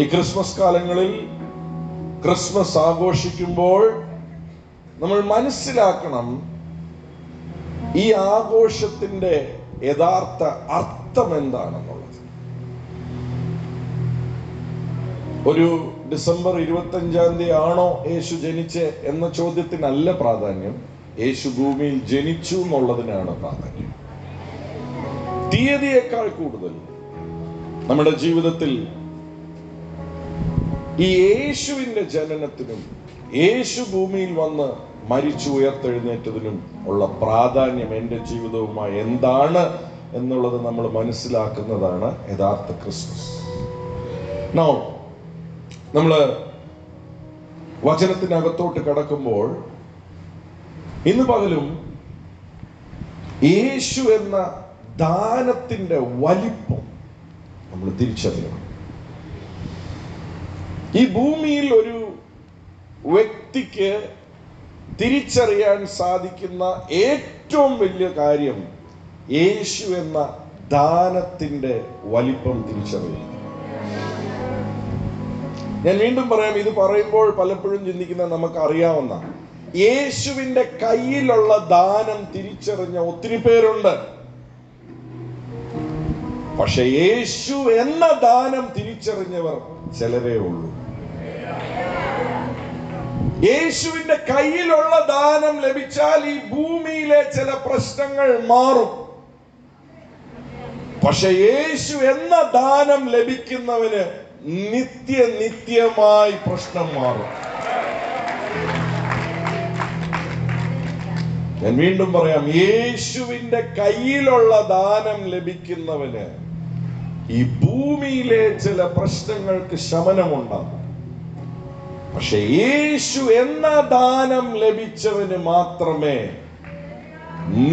ഈ ക്രിസ്മസ് കാലങ്ങളിൽ ക്രിസ്മസ് ആഘോഷിക്കുമ്പോൾ നമ്മൾ മനസ്സിലാക്കണം ഈ ആഘോഷത്തിന്റെ യഥാർത്ഥ അർത്ഥം എന്താണെന്നുള്ളത്. ഒരു ഡിസംബർ 25 ആണോ യേശു ജനിച്ചേ എന്ന ചോദ്യത്തിനല്ല പ്രാധാന്യം, യേശു ഭൂമിയിൽ ജനിച്ചു എന്നുള്ളതിനാണ് പ്രാധാന്യം. തീയതിയേക്കാൾ കൂടുതൽ നമ്മുടെ ജീവിതത്തിൽ ഈ യേശുവിന്റെ ജനനത്തിനും യേശു ഭൂമിയിൽ വന്ന് മരിച്ചു ഉയർത്തെഴുന്നേറ്റതിനും ഉള്ള പ്രാധാന്യം എൻ്റെ ജീവിതവുമായി എന്താണ് എന്നുള്ളത് നമ്മൾ മനസ്സിലാക്കുന്നതാണ് യഥാർത്ഥ ക്രിസ്മസ്. നൗ നമ്മൾ വചനത്തിനകത്തോട്ട് കടക്കുമ്പോൾ ഇന്ന് പകലും യേശു എന്ന ദാനത്തിന്റെ വലിപ്പം നമ്മൾ തിരിച്ചറിയണം. ഈ ഭൂമിയിൽ ഒരു വ്യക്തിക്ക് തിരിച്ചറിയാൻ സാധിക്കുന്ന ഏറ്റവും വലിയ കാര്യം യേശു എന്ന ദാനത്തിന്റെ വലിപ്പം തിരിച്ചറിയുന്നു. ഞാൻ വീണ്ടും പറയാം, ഇത് പറയുമ്പോൾ പലപ്പോഴും ചിന്തിക്കുന്ന നമുക്കറിയാവുന്ന യേശുവിന്റെ കയ്യിലുള്ള ദാനം തിരിച്ചറിഞ്ഞ ഒത്തിരി പേരുണ്ട്. പക്ഷെ യേശു എന്ന ദാനം തിരിച്ചറിഞ്ഞവർ ചിലരേ ഉള്ളൂ. യേശുവിന്റെ കയ്യിലുള്ള ദാനം ലഭിച്ചാൽ ഈ ഭൂമിയിലെ ചില പ്രശ്നങ്ങൾ മാറും. പക്ഷെ യേശു എന്ന ദാനം ലഭിക്കുന്നവന് നിത്യമായി പ്രശ്നം മാറും. ഞാൻ വീണ്ടും പറയാം, യേശുവിന്റെ കയ്യിലുള്ള ദാനം ലഭിക്കുന്നവന് ഈ ഭൂമിയിലെ ചില പ്രശ്നങ്ങൾക്ക് ശമനമുണ്ടാകും. പക്ഷെ യേശു എന്ന ദാനം ലഭിച്ചവന് മാത്രമേ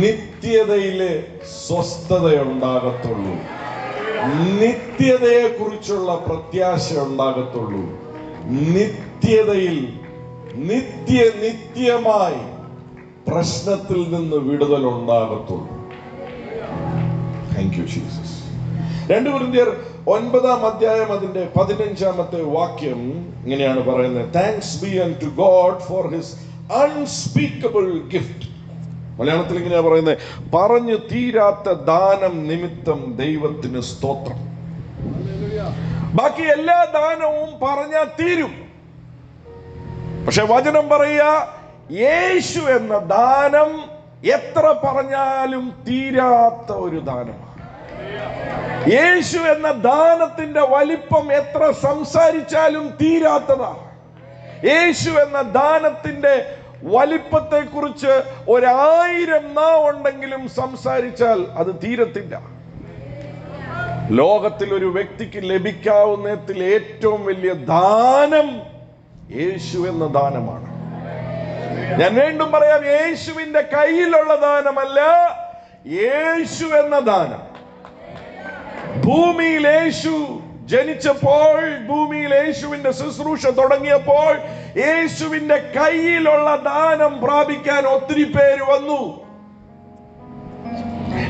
നിത്യതയിലെ സ്വസ്ഥതയുണ്ടാകത്തുള്ളൂ, നിത്യതയെ കുറിച്ചുള്ള പ്രത്യാശ ഉണ്ടാകത്തുള്ളൂ, നിത്യതയിൽ നിത്യമായി പ്രശ്നത്തിൽ നിന്ന് വിടുതൽ ഉണ്ടാകത്തുള്ളൂ. Thank you Jesus. 2 കൊരിന്ത്യർ 9 അധ്യായം അതിന്റെ 15 വാക്യം ഇങ്ങനെയാണ് പറയുന്നത്: thanks be unto God for his unspeakable gift. മലയാളത്തിൽ ഇങ്ങനെയാ പറയുന്നത്: പറഞ്ഞു തീരാത്ത ദാനം നിമിത്തം ദൈവത്തിന് സ്തോത്രം. ബാക്കി എല്ലാ ദാനവും പറഞ്ഞാൽ തീരും. പക്ഷെ വചനം പറയുക, യേശു എന്ന ദാനം എത്ര പറഞ്ഞാലും തീരാത്ത ഒരു ദാനമാണ്. യേശു എന്ന ദാനത്തിന്റെ വലിപ്പം എത്ര സംസാരിച്ചാലും തീരാത്തതാണ്. യേശു എന്ന ദാനത്തിന്റെ വലിപ്പത്തെ കുറിച്ച് 1000 നാവുണ്ടെങ്കിലും സംസാരിച്ചാൽ അത് തീരത്തില്ല. ലോകത്തിൽ ഒരു വ്യക്തിക്ക് ലഭിക്കാവുന്നതിൽ ഏറ്റവും വലിയ ദാനം യേശു എന്ന ദാനമാണ്. ഞാൻ വീണ്ടും പറയാം, യേശുവിന്റെ കയ്യിലുള്ള ദാനമല്ല, യേശു എന്ന ദാനം. ഭൂമിയിൽ യേശു ജനിച്ചപ്പോൾ, ഭൂമിയിൽ യേശുവിന്റെ ശുശ്രൂഷ തുടങ്ങിയപ്പോൾ യേശുവിന്റെ കയ്യിലുള്ള ദാനം പ്രാപിക്കാൻ ഒത്തിരി പേര് വന്നു.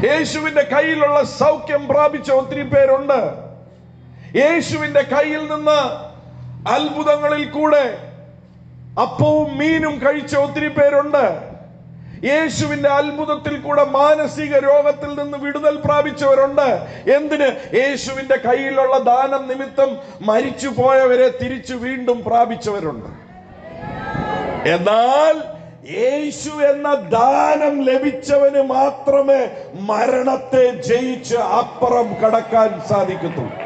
യേശുവിന്റെ കയ്യിലുള്ള സൗഖ്യം പ്രാപിച്ച ഒത്തിരി പേരുണ്ട്. യേശുവിന്റെ കയ്യിൽ നിന്ന് അത്ഭുതങ്ങളിൽ കൂടെ അപ്പവും മീനും കഴിച്ച ഒത്തിരി പേരുണ്ട്. യേശുവിന്റെ അത്ഭുതത്തിൽ കൂടെ മാനസിക രോഗത്തിൽ നിന്ന് വിടുതൽ പ്രാപിച്ചവരുണ്ട്. എന്തിന്? യേശുവിന്റെ കയ്യിലുള്ള ദാനം നിമിത്തം മരിച്ചു പോയവരെ തിരിച്ചു വീണ്ടും പ്രാപിച്ചവരുണ്ട്. എന്നാൽ യേശു എന്ന ദാനം ലഭിച്ചവന് മാത്രമേ മരണത്തെ ജയിച്ച് അപ്പുറം കടക്കാൻ സാധിക്കത്തുള്ളൂ.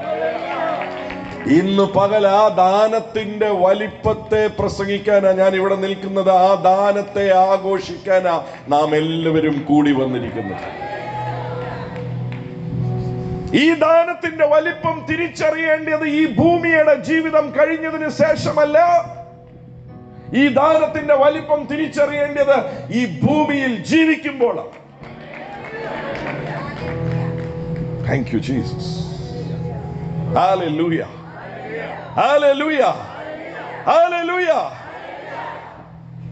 ഇന്ന് പകൽ ആ ദാനത്തിന്റെ വലിപ്പത്തെ പ്രസംഗിക്കാനാ ഞാൻ ഇവിടെ നിൽക്കുന്നത്. ആ ദാനത്തെ ആഘോഷിക്കാനാ നാം എല്ലാവരും കൂടി വന്നിരിക്കുന്നത്. ഈ ദാനത്തിന്റെ വലിപ്പം തിരിച്ചറിയേണ്ടത് ഈ ഭൂമിയുടെ ജീവിതം കഴിഞ്ഞതിന് ശേഷമല്ല. ഈ ദാനത്തിന്റെ വലിപ്പം തിരിച്ചറിയേണ്ടത് ഈ ഭൂമിയിൽ ജീവിക്കുമ്പോഴാണ്. Thank you Jesus. Hallelujah, hallelujah, hallelujah.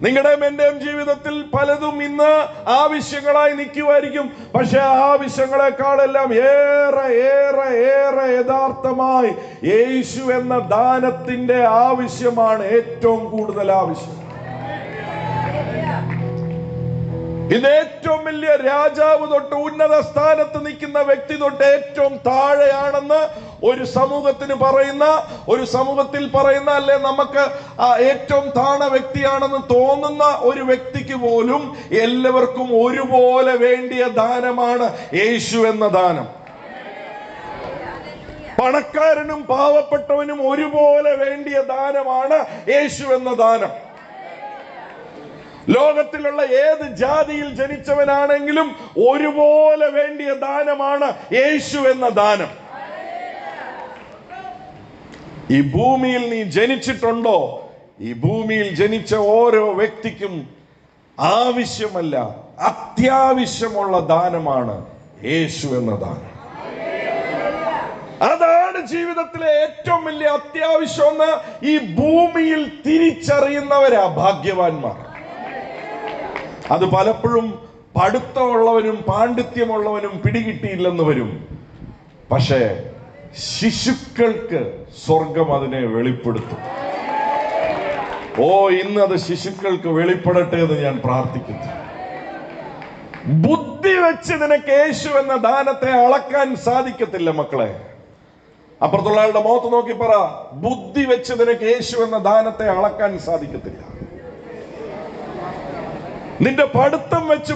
നിങ്ങളുടെയും എന്റെയും ജീവിതത്തിൽ പലതും ഇന്ന് ആവശ്യങ്ങളായി നിൽക്കുമായിരിക്കും. പക്ഷെ ആവശ്യങ്ങളെക്കാളെല്ലാം ഏറെ ഏറെ ഏറെ യഥാർത്ഥമായി യേശു എന്ന ദാനത്തിന്റെ ആവശ്യമാണ് ഏറ്റവും കൂടുതൽ ആവശ്യം. ഇത് ഏറ്റവും വലിയ രാജാവ് തൊട്ട് ഉന്നത സ്ഥാനത്ത് നിൽക്കുന്ന വ്യക്തി തൊട്ട് ഏറ്റവും താഴെയാണെന്ന് ഒരു സമൂഹത്തിൽ പറയുന്ന അല്ലെ നമുക്ക് ഏറ്റവും താണ വ്യക്തിയാണെന്ന് തോന്നുന്ന ഒരു വ്യക്തിക്ക് പോലും എല്ലാവർക്കും ഒരുപോലെ വേണ്ടിയ ദാനമാണ് യേശു എന്ന ദാനം. പണക്കാരനും പാവപ്പെട്ടവനും ഒരുപോലെ വേണ്ടിയ ദാനമാണ് യേശു എന്ന ദാനം. ലോകത്തിലുള്ള ഏത് ജാതിയിൽ ജനിച്ചവനാണെങ്കിലും ഒരുപോലെ വേണ്ടിയ ദാനമാണ് യേശു എന്ന ദാനം. ഈ ഭൂമിയിൽ നീ ജനിച്ചിട്ടുണ്ടോ? ഈ ഭൂമിയിൽ ജനിച്ച ഓരോ വ്യക്തിക്കും ആവശ്യമല്ല, അത്യാവശ്യമുള്ള ദാനമാണ് യേശു എന്ന ദാനം. അതാണ് ജീവിതത്തിലെ ഏറ്റവും വലിയ അത്യാവശ്യം എന്ന് ഈ ഭൂമിയിൽ തിരിച്ചറിയുന്നവരാ ഭാഗ്യവാന്മാർ. അത് പലപ്പോഴും പഠിത്തമുള്ളവനും പാണ്ഡിത്യമുള്ളവനും പിടികിട്ടിയില്ലെന്ന് വരും. പക്ഷേ ശിശുക്കൾക്ക് സ്വർഗം അതിനെ വെളിപ്പെടുത്തും. ഇന്നത് ശിശുക്കൾക്ക് വെളിപ്പെടട്ടെ എന്ന് ഞാൻ പ്രാർത്ഥിക്കുന്നു. ബുദ്ധി വെച്ച് നിനക്ക് യേശു എന്ന ദാനത്തെ അളക്കാൻ സാധിക്കത്തില്ല മക്കളെ. അപ്പുറത്തുള്ള ആളുടെ മുഖത്ത് നോക്കി പറ, ബുദ്ധി വെച്ച് നിനക്ക് യേശു എന്ന ദാനത്തെ അളക്കാൻ സാധിക്കത്തില്ല. നിന്റെ പഠിത്തം വെച്ച്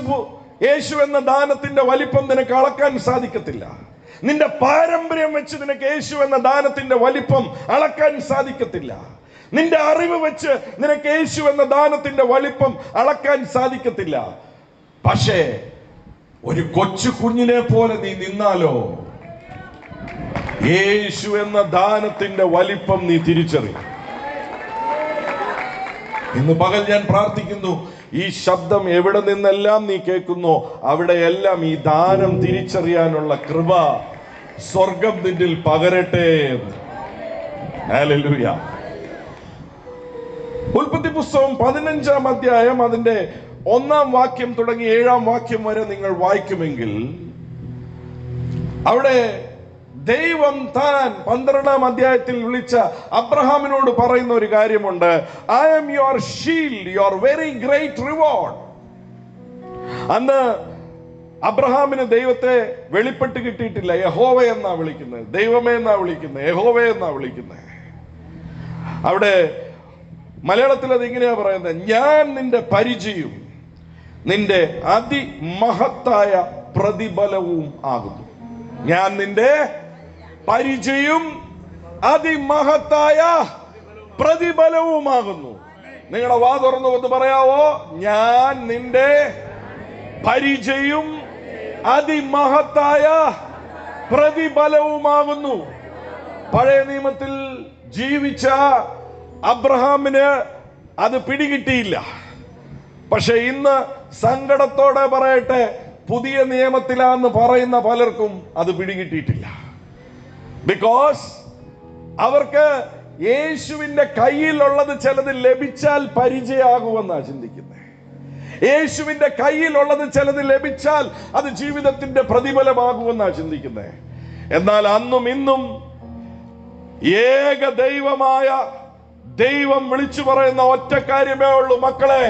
യേശു എന്ന ദാനത്തിന്റെ വലിപ്പം നിനക്ക് അളക്കാൻ സാധിക്കത്തില്ല. നിന്റെ പാരമ്പര്യം വെച്ച് നിനക്ക് യേശു എന്ന ദാനത്തിന്റെ വലിപ്പം അളക്കാൻ സാധിക്കത്തില്ല. നിന്റെ അറിവ് വെച്ച് നിനക്ക് യേശു എന്ന ദാനത്തിന്റെ വലിപ്പം അളക്കാൻ സാധിക്കത്തില്ല. പക്ഷേ ഒരു കൊച്ചു കുഞ്ഞിനെ പോലെ നീ നിന്നാലോ യേശു എന്ന ദാനത്തിന്റെ വലിപ്പം നീ തിരിച്ചറിയും. ഇന്ന് പകൽ ഞാൻ പ്രാർത്ഥിക്കുന്നു, ഈ ശബ്ദം എവിടെ നിന്നെല്ലാം നീ കേൾക്കുന്നോ അവിടെയെല്ലാം ഈ ദാനം തിരിച്ചറിയാനുള്ള കൃപ സ്വർഗം നിന്നിൽ പകരട്ടെ. ഹല്ലേലൂയ. ഉൽപ്പത്തി പുസ്തകം 15-ാം അധ്യായം അതിന്റെ 1-ാം വാക്യം തുടങ്ങി 7-ാം വാക്യം വരെ നിങ്ങൾ വായിക്കുമെങ്കിൽ അവിടെ ദൈവം താൻ 12-ാം അധ്യായത്തിൽ വിളിച്ച അബ്രഹാമിനോട് പറയുന്ന ഒരു കാര്യമുണ്ട്. I am your shield, your very great reward. അന്ന് അബ്രഹാമിന് ദൈവത്തെ വെളിപ്പെട്ട് കിട്ടിയിട്ടില്ല. യഹോവ എന്നാ വിളിക്കുന്നത്, ദൈവമേ എന്നാ വിളിക്കുന്നത്, യഹോവ എന്നാ വിളിക്കുന്നത്. അവിടെ മലയാളത്തിൽ അത് ഇങ്ങനെയാ പറയുന്നത്, ഞാൻ നിന്റെ പരിചയം നിന്റെ അതിമഹത്തായ പ്രതിഫലവും ആകുന്നു. ഞാൻ നിന്റെ പരിചയം അതിമഹത്തായ പ്രതിഫലവുമാകുന്നു. നിങ്ങളുടെ വാ തുറന്നു കൊണ്ട് പറയാവോ, ഞാൻ നിന്റെ പരിചയം അതിമഹത്തായ പ്രതിഫലവുമാകുന്നു. പഴയ നിയമത്തിൽ ജീവിച്ച അബ്രഹാമിന് അത് പിടികിട്ടിയില്ല. പക്ഷെ ഇന്ന് സങ്കടത്തോടെ പറയട്ടെ, പുതിയ നിയമത്തിലാന്ന് പറയുന്ന പലർക്കും അത് പിടികിട്ടിയിട്ടില്ല. ബിക്കോസ് അവർക്ക് യേശുവിന്റെ കയ്യിലുള്ളത് ചിലത് ലഭിച്ചാൽ പരിചയമാകുമെന്നാ ചിന്തിക്കുന്നത്. യേശുവിന്റെ കയ്യിലുള്ളത് ചിലത് ലഭിച്ചാൽ അത് ജീവിതത്തിന്റെ പ്രതിഫലമാകുമെന്നാ ചിന്തിക്കുന്നത്. എന്നാൽ അന്നും ഇന്നും ഏക ദൈവമായ ദൈവം വിളിച്ചു പറയുന്ന ഒറ്റ കാര്യമേ ഉള്ളൂ, മക്കളെ,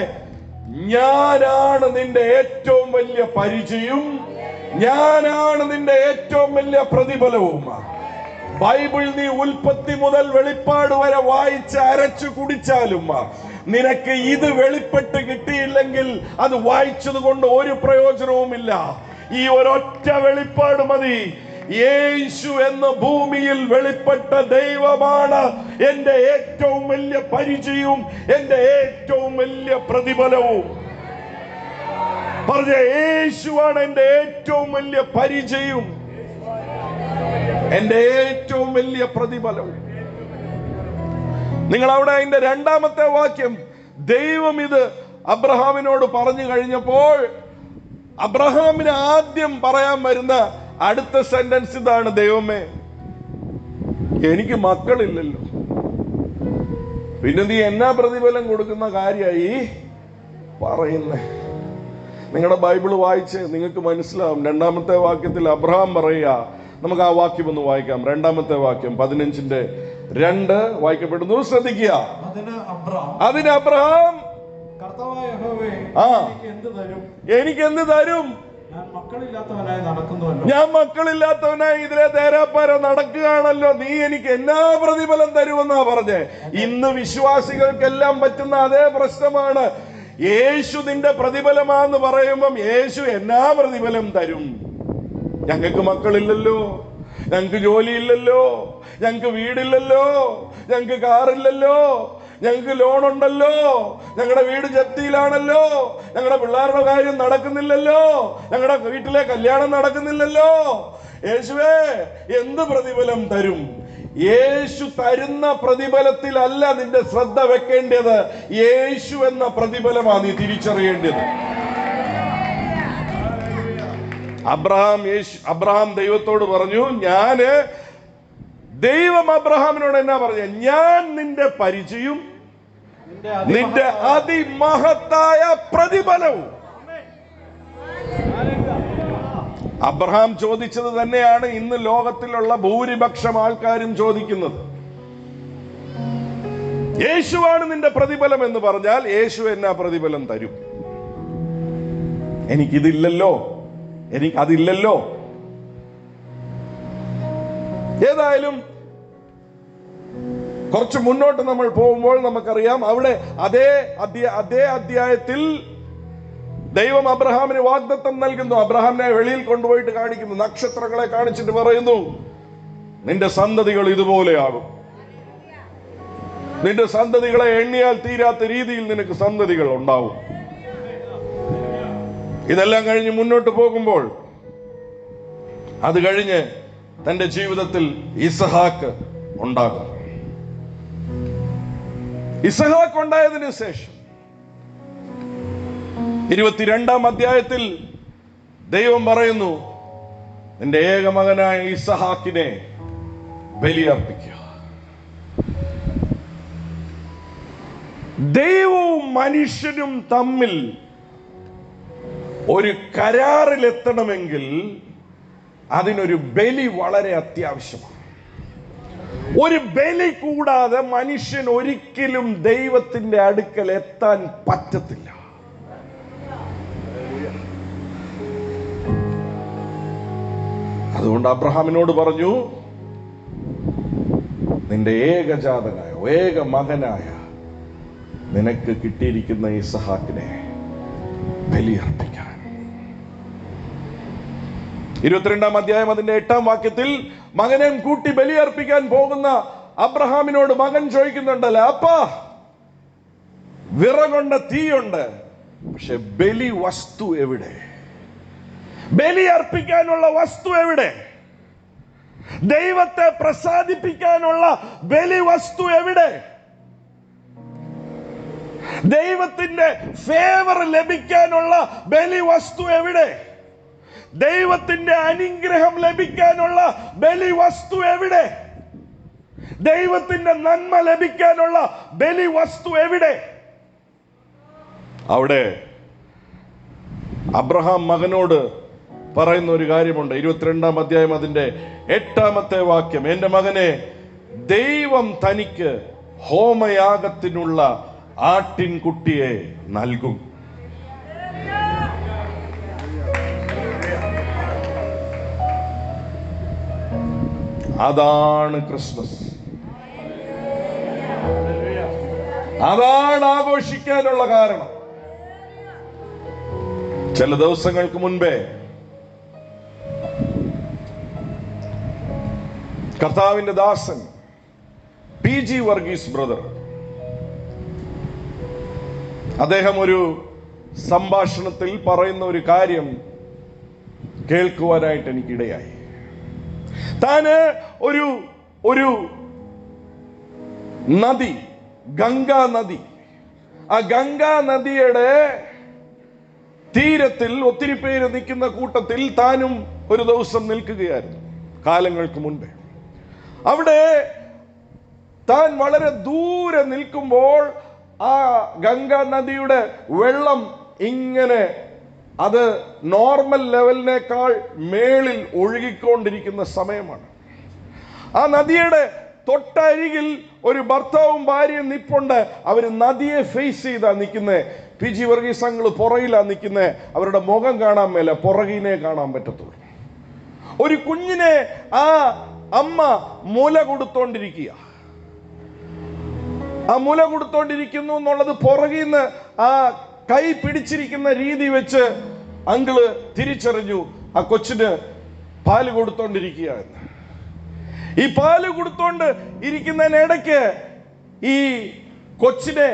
ഞാനാണ് നിന്റെ ഏറ്റവും വലിയ പരിചയം, ഞാനാണ് നിന്റെ ഏറ്റവും വലിയ പ്രതിഫലവും. ബൈബിൾ നീ ഉൽപ്പത്തി മുതൽ വെളിപ്പാട് വരെ വായിച്ച് അരച്ചു കുടിച്ചാലും നിനക്ക് ഇത് വെളിപ്പെട്ട് കിട്ടിയില്ലെങ്കിൽ അത് വായിച്ചത് കൊണ്ട് ഒരു പ്രയോജനവുമില്ല. ഈ ഒരൊറ്റ വെളിപ്പാട് മതി. യേശു എന്ന ഭൂമിയിൽ വെളിപ്പെട്ട ദൈവമാണ് എന്റെ ഏറ്റവും വലിയ പരിചയവും എന്റെ ഏറ്റവും വലിയ പ്രതിഫലവും. പറഞ്ഞ യേശുവാണ് എന്റെ ഏറ്റവും വലിയ പരിചയവും എന്റെ ഏറ്റവും വലിയ പ്രതിഫലവും. നിങ്ങൾ അവിടെ അതിന്റെ 2-ാമത്തെ വാക്യം, ദൈവം ഇത് അബ്രഹാമിനോട് പറഞ്ഞു കഴിഞ്ഞപ്പോൾ അബ്രഹാമിന് ആദ്യം പറയാൻ വരുന്ന അടുത്ത സെന്റൻസ് ഇതാണ്, ദൈവമേ, എനിക്ക് മക്കളില്ലല്ലോ, പിന്നെ നീ എന്നാ പ്രതിഫലം കൊടുക്കുന്ന കാര്യമായി? പറയുന്നേ? നിങ്ങളുടെ ബൈബിള് വായിച്ച് നിങ്ങൾക്ക് മനസ്സിലാവും. 2-ാമത്തെ വാക്യത്തിൽ അബ്രഹാം പറയുക. നമുക്ക് ആ വാക്യം ഒന്ന് വായിക്കാം. 2-ാമത്തെ വാക്യം 15:2 വായിക്കപ്പെടുന്നു. ശ്രദ്ധിക്കുക. അതിന് അബ്രഹാം എനിക്ക് എന്ത് തരും? ഞാൻ മക്കളില്ലാത്തവനായി ഇതിലെ തേരാപ്പാര നടക്കുകയാണല്ലോ, നീ എനിക്ക് എന്നാ പ്രതിഫലം തരുമെന്നാ പറഞ്ഞേ. ഇന്ന് വിശ്വാസികൾക്കെല്ലാം പറ്റുന്ന അതേ പ്രശ്നമാണ്. യേശു നിന്റെ പ്രതിഫലമാന്ന് പറയുമ്പം യേശു എന്നാ പ്രതിഫലം തരും? ഞങ്ങൾക്ക് മക്കളില്ലല്ലോ, ഞങ്ങൾക്ക് ജോലിയില്ലല്ലോ, ഞങ്ങൾക്ക് വീടില്ലല്ലോ, ഞങ്ങൾക്ക് കാറില്ലല്ലോ, ഞങ്ങൾക്ക് ലോൺ ഉണ്ടല്ലോ, ഞങ്ങളുടെ വീട് ജപ്തിയിലാണല്ലോ, ഞങ്ങളുടെ പിള്ളേരുടെ കാര്യം നടക്കുന്നില്ലല്ലോ, ഞങ്ങളുടെ വീട്ടിലെ കല്യാണം നടക്കുന്നില്ലല്ലോ. യേശുവേ എന്ത് പ്രതിഫലം തരും? യേശു തരുന്ന പ്രതിഫലത്തിലല്ല നിന്റെ ശ്രദ്ധ വെക്കേണ്ടത്. യേശു എന്ന പ്രതിഫലമാണ് നീ തിരിച്ചറിയേണ്ടത്. അബ്രഹാം ദൈവത്തോട് പറഞ്ഞു, ദൈവം അബ്രഹാമിനോട് എന്നാ പറഞ്ഞ? ഞാൻ നിന്റെ പരിചയം, നിന്റെ അതിമഹത്തായ പ്രതിഫലവും. അബ്രഹാം ചോദിച്ചത് തന്നെയാണ് ഇന്ന് ലോകത്തിലുള്ള ഭൂരിപക്ഷം ആൾക്കാരും ചോദിക്കുന്നത്. യേശുവാണ് നിന്റെ പ്രതിഫലം എന്ന് പറഞ്ഞാൽ യേശു എന്നാ പ്രതിഫലം തരും? എനിക്കിതില്ലല്ലോ, എനിക്കതില്ലല്ലോ. ഏതായാലും കുറച്ച് മുന്നോട്ട് നമ്മൾ പോകുമ്പോൾ നമുക്കറിയാം, അവിടെ അതേ അധ്യായത്തിൽ ദൈവം അബ്രഹാമിന് വാഗ്ദത്തം നൽകുന്നു. അബ്രഹാമിനെ വെളിയിൽ കൊണ്ടുപോയിട്ട് കാണിക്കുന്നു, നക്ഷത്രങ്ങളെ കാണിച്ചിട്ട് പറയുന്നു, നിന്റെ സന്തതികൾ ഇതുപോലെയാകും. നിന്റെ സന്തതികളെ എണ്ണിയാൽ തീരാത്ത രീതിയിൽ നിനക്ക് സന്തതികൾ ഉണ്ടാവും. ഇതെല്ലാം കഴിഞ്ഞ് മുന്നോട്ട് പോകുമ്പോൾ അത് കഴിഞ്ഞ് തന്റെ ജീവിതത്തിൽ ഇസഹാക്ക് ഉണ്ടാകും. ഇസഹാക്ക് ഉണ്ടായതിനു ശേഷം 22-ാം അധ്യായത്തിൽ ദൈവം പറയുന്നു, നിന്റെ ഏകമകനായ ഇസഹാക്കിനെ ബലിയർപ്പിക്കുക. ദൈവവും മനുഷ്യനും തമ്മിൽ ഒരു കരാറിലെത്തണമെങ്കിൽ അതിനൊരു ബലി വളരെ അത്യാവശ്യമാണ്. ഒരു ബലി കൂടാതെ മനുഷ്യൻ ഒരിക്കലും ദൈവത്തിന്റെ അടുക്കൽ എത്താൻ പറ്റത്തില്ല. അതുകൊണ്ട് അബ്രഹാമിനോട് പറഞ്ഞു, നിന്റെ ഏകജാതനായ ഏക മകനായ നിനക്ക് കിട്ടിയിരിക്കുന്ന ഇസഹാക്കിനെ ബലിയർപ്പിക്കാൻ. 22-ാം അധ്യായം അതിന്റെ 8-ാം വാക്യത്തിൽ മകനെ കൂട്ടി ബലിയർപ്പിക്കാൻ പോകുന്ന അബ്രഹാമിനോട് മകൻ ചോദിക്കുന്നുണ്ടല്ലോ, അപ്പാ വിറകൊണ്ട തീയുണ്ട്, പക്ഷെ ബലി വസ്തു എവിടെ? ബലി അർപ്പിക്കാനുള്ള വസ്തു എവിടെ? ദൈവത്തെ പ്രസാദിപ്പിക്കാനുള്ള ബലി വസ്തു എവിടെ? ദൈവത്തിന്റെ ഫേവർ ലഭിക്കാനുള്ള ബലി വസ്തു എവിടെ? ദൈവത്തിന്റെ അനുഗ്രഹം ലഭിക്കാനുള്ള ബലി വസ്തു എവിടെ? ദൈവത്തിന്റെ നന്മ ലഭിക്കാനുള്ള ബലി വസ്തു എവിടെ? അവിടെ അബ്രഹാം മകനോട് പറയുന്ന ഒരു കാര്യമുണ്ട്. 22-ാം അധ്യായം അതിന്റെ 8-ാമത്തെ വാക്യം, എന്റെ മകനെ, ദൈവം തനിക്ക് ഹോമയാഗത്തിനുള്ള ആട്ടിൻകുട്ടിയെ നൽകും. അതാണ് ക്രിസ്മസ്. അതാണ് ആഘോഷിക്കാനുള്ള കാരണം. ചില ദിവസങ്ങൾക്ക് മുൻപേ കർത്താവിന്റെ ദാസൻ PG വർഗീസ് ബ്രദർ, അദ്ദേഹം ഒരു സംഭാഷണത്തിൽ പറയുന്ന ഒരു കാര്യം കേൾക്കുവാനായിട്ട് എനിക്കിടയായി. താന് ഒരു നദി, ഗംഗാ നദി, ആ ഗംഗാ നദിയുടെ തീരത്തിൽ ഒത്തിരി പേര് നിൽക്കുന്ന കൂട്ടത്തിൽ താനും ഒരു ദിവസം നിൽക്കുകയായിരുന്നു കാലങ്ങൾക്ക് മുൻപേ. അവിടെ താൻ വളരെ ദൂരെ നിൽക്കുമ്പോൾ ആ ഗംഗാ നദിയുടെ വെള്ളം ഇങ്ങനെ അത് നോർമൽ ലെവലിനേക്കാൾ മേളിൽ ഒഴുകിക്കൊണ്ടിരിക്കുന്ന സമയമാണ്. ആ നദിയുടെ തൊട്ടരികിൽ ഒരു ഭർത്താവും ഭാര്യയും നിപ്പുണ്ട്. അവർ നദിയെ ഫേസ് ചെയ്താ നിൽക്കുന്നത്. പി ജി വർഗീസ് അങ്കിൾ പുറകിലാ നിൽക്കുന്നത്. അവരുടെ മുഖം കാണാൻ മേല, പുറകിനെ കാണാൻ പറ്റത്തുള്ളൂ. ഒരു കുഞ്ഞിനെ ആ അമ്മ മുല കൊടുത്തോണ്ടിരിക്കുക. ആ മുല കൊടുത്തോണ്ടിരിക്കുന്നു എന്നുള്ളത് പുറകിൽ നിന്ന് ആ കൈ പിടിച്ചിരിക്കുന്ന രീതി വെച്ച് അങ്കിള് തിരിച്ചറിഞ്ഞു ആ കൊച്ചിന് പാല് കൊടുത്തോണ്ടിരിക്കുക എന്ന്. ഈ പാല് കൊടുത്തോണ്ട് ഇരിക്കുന്നതിനിടയ്ക്ക് ഈ കൊച്ചിനെ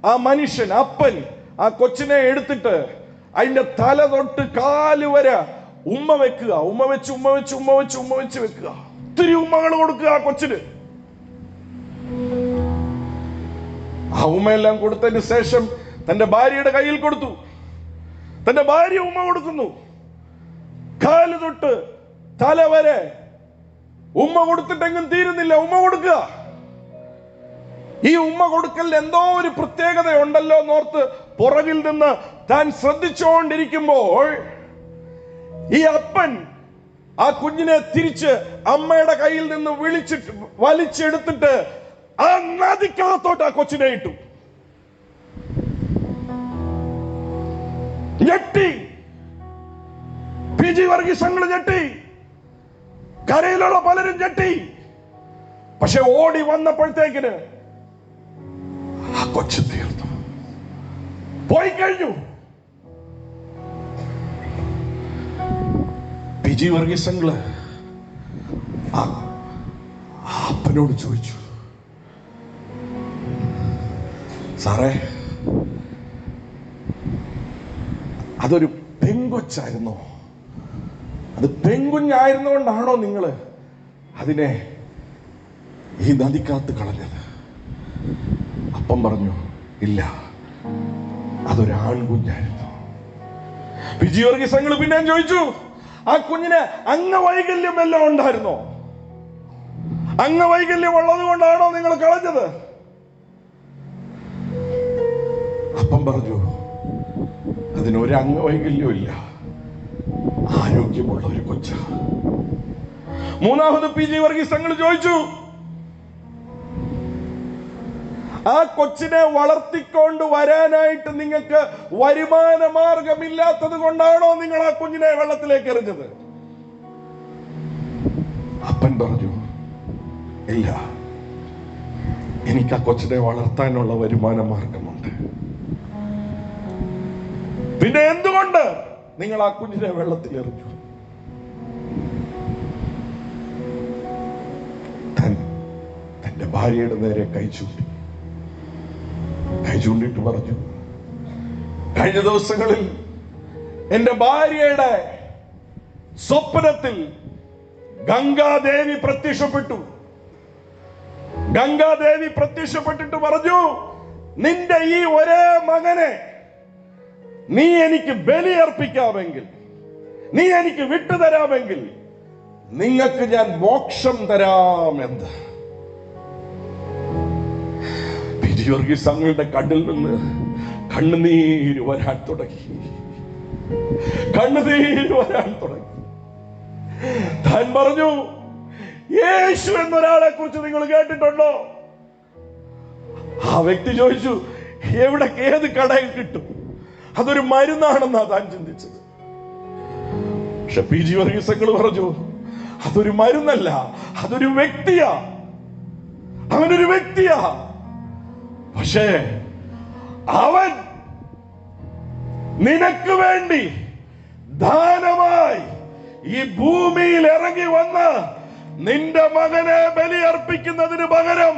ആ മനുഷ്യൻ അപ്പൻ ആ കൊച്ചിനെ എടുത്തിട്ട് അതിന്റെ തല തൊട്ട് കാല് വരെ ഉമ്മ വെക്കുക. ഉമ്മ വെച്ച് വെക്കുക. ഒത്തിരി ഉമ്മകൾ കൊടുക്കുക ആ കൊച്ചിന്. ആ ഉമ്മയെല്ലാം കൊടുത്തതിന് ശേഷം തന്റെ ഭാര്യയുടെ കയ്യിൽ കൊടുത്തു. തന്റെ ഭാര്യ ഉമ്മ കൊടുക്കുന്നു. കാല് തൊട്ട് തല വരെ ഉമ്മ കൊടുത്തിട്ടെങ്കിലും തീരുന്നില്ല. ഉമ്മ കൊടുക്കുക. ഈ ഉമ്മ കൊടുക്കൽ എന്തോ ഒരു പ്രത്യേകത ഉണ്ടല്ലോ എന്നോർത്ത് പുറകിൽ നിന്ന് താൻ ശ്രദ്ധിച്ചുകൊണ്ടിരിക്കുമ്പോൾ ഈ അപ്പൻ ആ കുഞ്ഞിനെ തിരിച്ച് അമ്മയുടെ കയ്യിൽ നിന്ന് വലിച്ചെടുത്തിട്ട് ആ നദിക്കകത്തോട്ട് ആ കൊച്ചിനെ ഇട്ടു. ഞെട്ടി. പി ജി വർഗീസ് അങ്കിൾ ഞെട്ടി. കരയിലുള്ള പലരും ഞെട്ടി. പക്ഷെ ഓടി വന്നപ്പോഴത്തേക്കിന് ആ കൊച്ചു തീർന്നു, പോയി കഴിഞ്ഞു. പി ജി വർഗീസ് അങ്കിള് ആ അപ്പനോട് ചോദിച്ചു, സാറേ അതൊരു പെങ്കൊച്ചായിരുന്നോ? അത് പെൺകുഞ്ഞായിരുന്നുകൊണ്ടാണോ നിങ്ങൾ അതിനെ ഈ നദിക്കകത്ത് കളഞ്ഞത്? അപ്പം പറഞ്ഞു, ഇല്ല, അതൊരു ആൺകുഞ്ഞായിരുന്നു. പി ജി വർഗീസ് അങ്കിൾ പിന്നെയും ചോദിച്ചു, ആ കുഞ്ഞിന് അംഗവൈകല്യം എല്ലാം ഉണ്ടായിരുന്നോ? അംഗവൈകല്യം ഉള്ളത് കൊണ്ടാണോ നിങ്ങൾ കളഞ്ഞത്? അപ്പം പറഞ്ഞു, അതിനൊരു അംഗവൈകല്യവും ഇല്ല, ആരോഗ്യമുള്ള ഒരു കൊച്ച. മൂന്നാമത് പി ജി വർഗീസ് അങ്കിൾ ചോദിച്ചു, ആ കൊച്ചിനെ വളർത്തിക്കൊണ്ട് വരാനായിട്ട് നിങ്ങൾക്ക് വരുമാന മാർഗമില്ലാത്തത് കൊണ്ടാണോ നിങ്ങൾ ആ കുഞ്ഞിനെ വെള്ളത്തിലേക്ക് എറിഞ്ഞത്? അപ്പൻ പറഞ്ഞു, ഇല്ല, എനിക്ക് ആ കൊച്ചിനെ വളർത്താനുള്ള വരുമാന മാർഗമുണ്ട്. പിന്നെ എന്തുകൊണ്ട് നിങ്ങൾ ആ കുഞ്ഞിനെ വെള്ളത്തിൽ എറിഞ്ഞു? തന്റെ ഭാര്യയുടെ നേരെ കൈ ചൂണ്ടിട്ട് പറഞ്ഞു, കഴിഞ്ഞ ദിവസങ്ങളിൽ എന്റെ ഭാര്യയുടെ സ്വപ്നത്തിൽ ഗംഗാദേവി പ്രത്യക്ഷപ്പെട്ടു. ഗംഗാദേവി പ്രത്യക്ഷപ്പെട്ടിട്ട് പറഞ്ഞു, നിന്റെ ഈ ഒരേ മകനെ നീ എനിക്ക് ബലിയർപ്പിക്കാമെങ്കിൽ, നീ എനിക്ക് വിട്ടുതരാമെങ്കിൽ നിങ്ങൾക്ക് ഞാൻ മോക്ഷം തരാമെന്ന്. പി ജി വർഗീസ് അങ്കിളുടെ കണ്ണിൽ നിന്ന് കണ്ണുനീര് വരാൻ തുടങ്ങി. താൻ പറഞ്ഞു, യേശു എന്നൊരാളെ കുറിച്ച് നിങ്ങൾ കേട്ടിട്ടുണ്ടോ? ആ വ്യക്തി ചോദിച്ചു, എവിടെ, ഏത് കടയിൽ കിട്ടും? അതൊരു മരുന്നാണെന്നാ താൻ ചിന്തിച്ചത്. പക്ഷെ പി ജി വർഗീസ് അങ്കിൾ പറഞ്ഞു, അതൊരു മരുന്നല്ല, അതൊരു വ്യക്തിയാ. അവനൊരു വ്യക്തിയാ. പക്ഷേ അവൻ നിനക്ക് വേണ്ടി ദാനമായി ഈ ഭൂമിയിൽ ഇറങ്ങി വന്ന് നിന്റെ മകനെ ബലിയർപ്പിക്കുന്നതിന് പകരം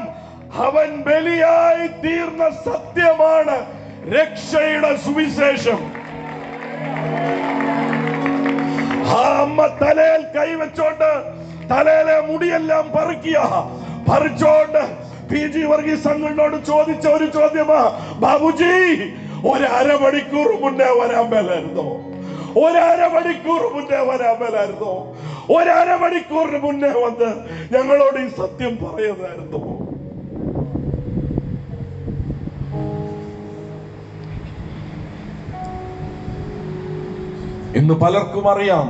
അവൻ ബലിയായി തീർന്ന സത്യമാണ് രക്ഷയുടെ സുവിശേഷം. ആ അമ്മ തലയിൽ കൈവച്ചോണ്ട് തലയിലെ മുടിയെല്ലാം പറിച്ചോണ്ട് പി ജി വർഗീസ് അങ്കിളിനോട് ചോദിച്ച ഒരു ചോദ്യമാ, ബാബുജി, ഒരു അരമണിക്കൂർ മുന്നേ വരാൻ മേലായിരുന്നോ? ഒരു അരമണിക്കൂറിന് മുന്നേ വന്ന് ഞങ്ങളോട് ഈ സത്യം പറയുന്നതായിരുന്നു. ഇന്ന് പലർക്കും അറിയാം,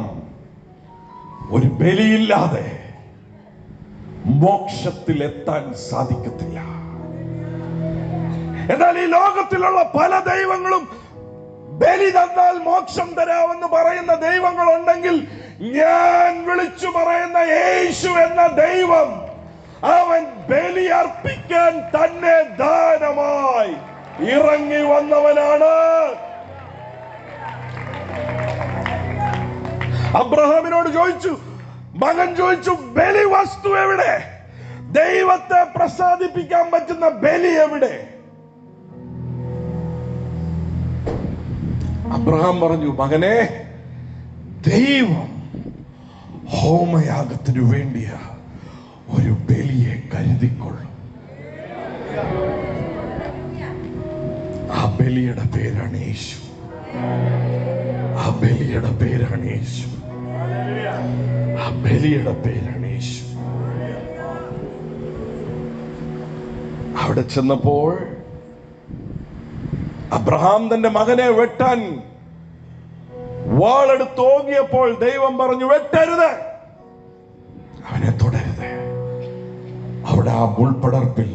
ഒരു ബലിയില്ലാതെ മോക്ഷത്തിൽ എത്താൻ സാധിക്കത്തില്ല. എന്നാൽ ഈ ലോകത്തിലുള്ള പല ദൈവങ്ങളും ബലി തന്നാൽ മോക്ഷം തരാമെന്ന് പറയുന്ന ദൈവങ്ങളുണ്ടെങ്കിൽ, ഞാൻ വിളിച്ചു പറയുന്ന യേശു എന്ന ദൈവം, അവൻ ബലി അർപ്പിക്കാൻ തന്നെ ദാനമായി ഇറങ്ങി വന്നവനാണ്. അബ്രഹാമിനോട് ചോദിച്ചു, മകൻ ചോദിച്ചു, ബലി വസ്തു എവിടെ? ദൈവത്തെ പ്രസാദിപ്പിക്കാൻ പറ്റുന്ന ബലി എവിടെ? അബ്രഹാം പറഞ്ഞു, മകനെ, ദൈവം ഹോമയാഗത്തിനു വേണ്ടിയ ഒരു ബലിയെ കരുതിക്കൊള്ളും. ആ ബലിയുടെ പേരാണ് യേശു. ആ ബലിയുടെ പേരാണ് യേശു. ആ ബലിയുടെ പേരാണ് യേശു. അവിടെ ചെന്നപ്പോൾ അബ്രഹാം തന്റെ മകനെ വെട്ടാൻ വാളെടുത്ത് ഓങ്ങിയപ്പോൾ ദൈവം പറഞ്ഞു, വെട്ടരുത്, അവനെ തുടരുത്. അവിടെ ആ മുൾപടർപ്പിൽ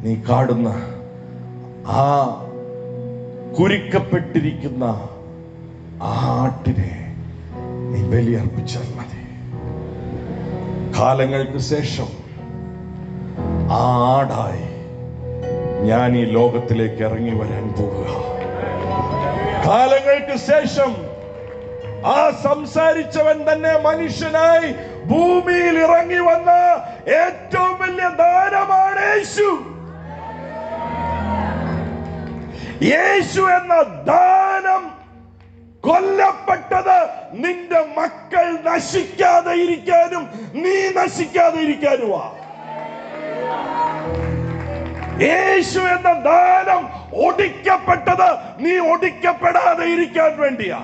നീ കാണുന്ന ആ കുരിക്കപ്പെട്ടിരിക്കുന്ന ആട്ടിനെ നീ ബലിയർപ്പിച്ചാൽ മതി. കാലങ്ങൾക്ക് ശേഷം ആ ആടായി ഞാൻ ഈ ലോകത്തിലേക്ക് ഇറങ്ങി വരാൻ പോവുക. കാലങ്ങൾക്ക് ശേഷം ആ സംസാരിച്ചവൻ തന്നെ മനുഷ്യനായി ഭൂമിയിൽ ഇറങ്ങി വന്ന ഏറ്റവും വലിയ ദാനമാണ് യേശു. യേശു എന്ന ദാനം കൊല്ലപ്പെട്ടത് നിന്റെ മക്കൾ നശിക്കാതെ ഇരിക്കാനും നീ നശിക്കാതെ ഇരിക്കാനുമാ. യേശു എന്ന ദാനം ഒടിക്കപ്പെട്ടത് നീ ഒടിക്കപ്പെടാതെ ഇരിക്കാൻ വേണ്ടിയാ.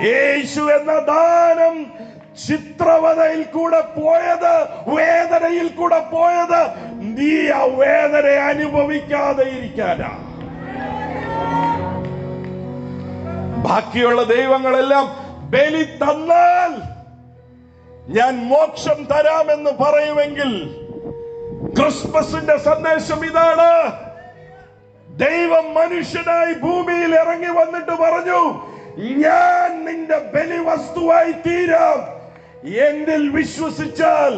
യേശു എന്ന ദാനം ചിത്രവതയിൽ കൂടെ പോയത്, വേദനയിൽ കൂടെ പോയത്, നീ ആ വേദന അനുഭവിക്കാതെ ഇരിക്കാനാ. ബാക്കിയുള്ള ദൈവങ്ങളെല്ലാം ബലി തന്നാൽ ഞാൻ മോക്ഷം തരാമെന്ന് പറയുമെങ്കിൽ, ക്രിസ്മസിന്റെ സന്ദേശം ഇതാണ്. ദൈവം മനുഷ്യനായി ഭൂമിയിൽ ഇറങ്ങി വന്നിട്ട് പറഞ്ഞു, ഞാൻ നിന്റെ ബലി വസ്തുവായി തീരാം. എന്നിൽ വിശ്വസിച്ചാൽ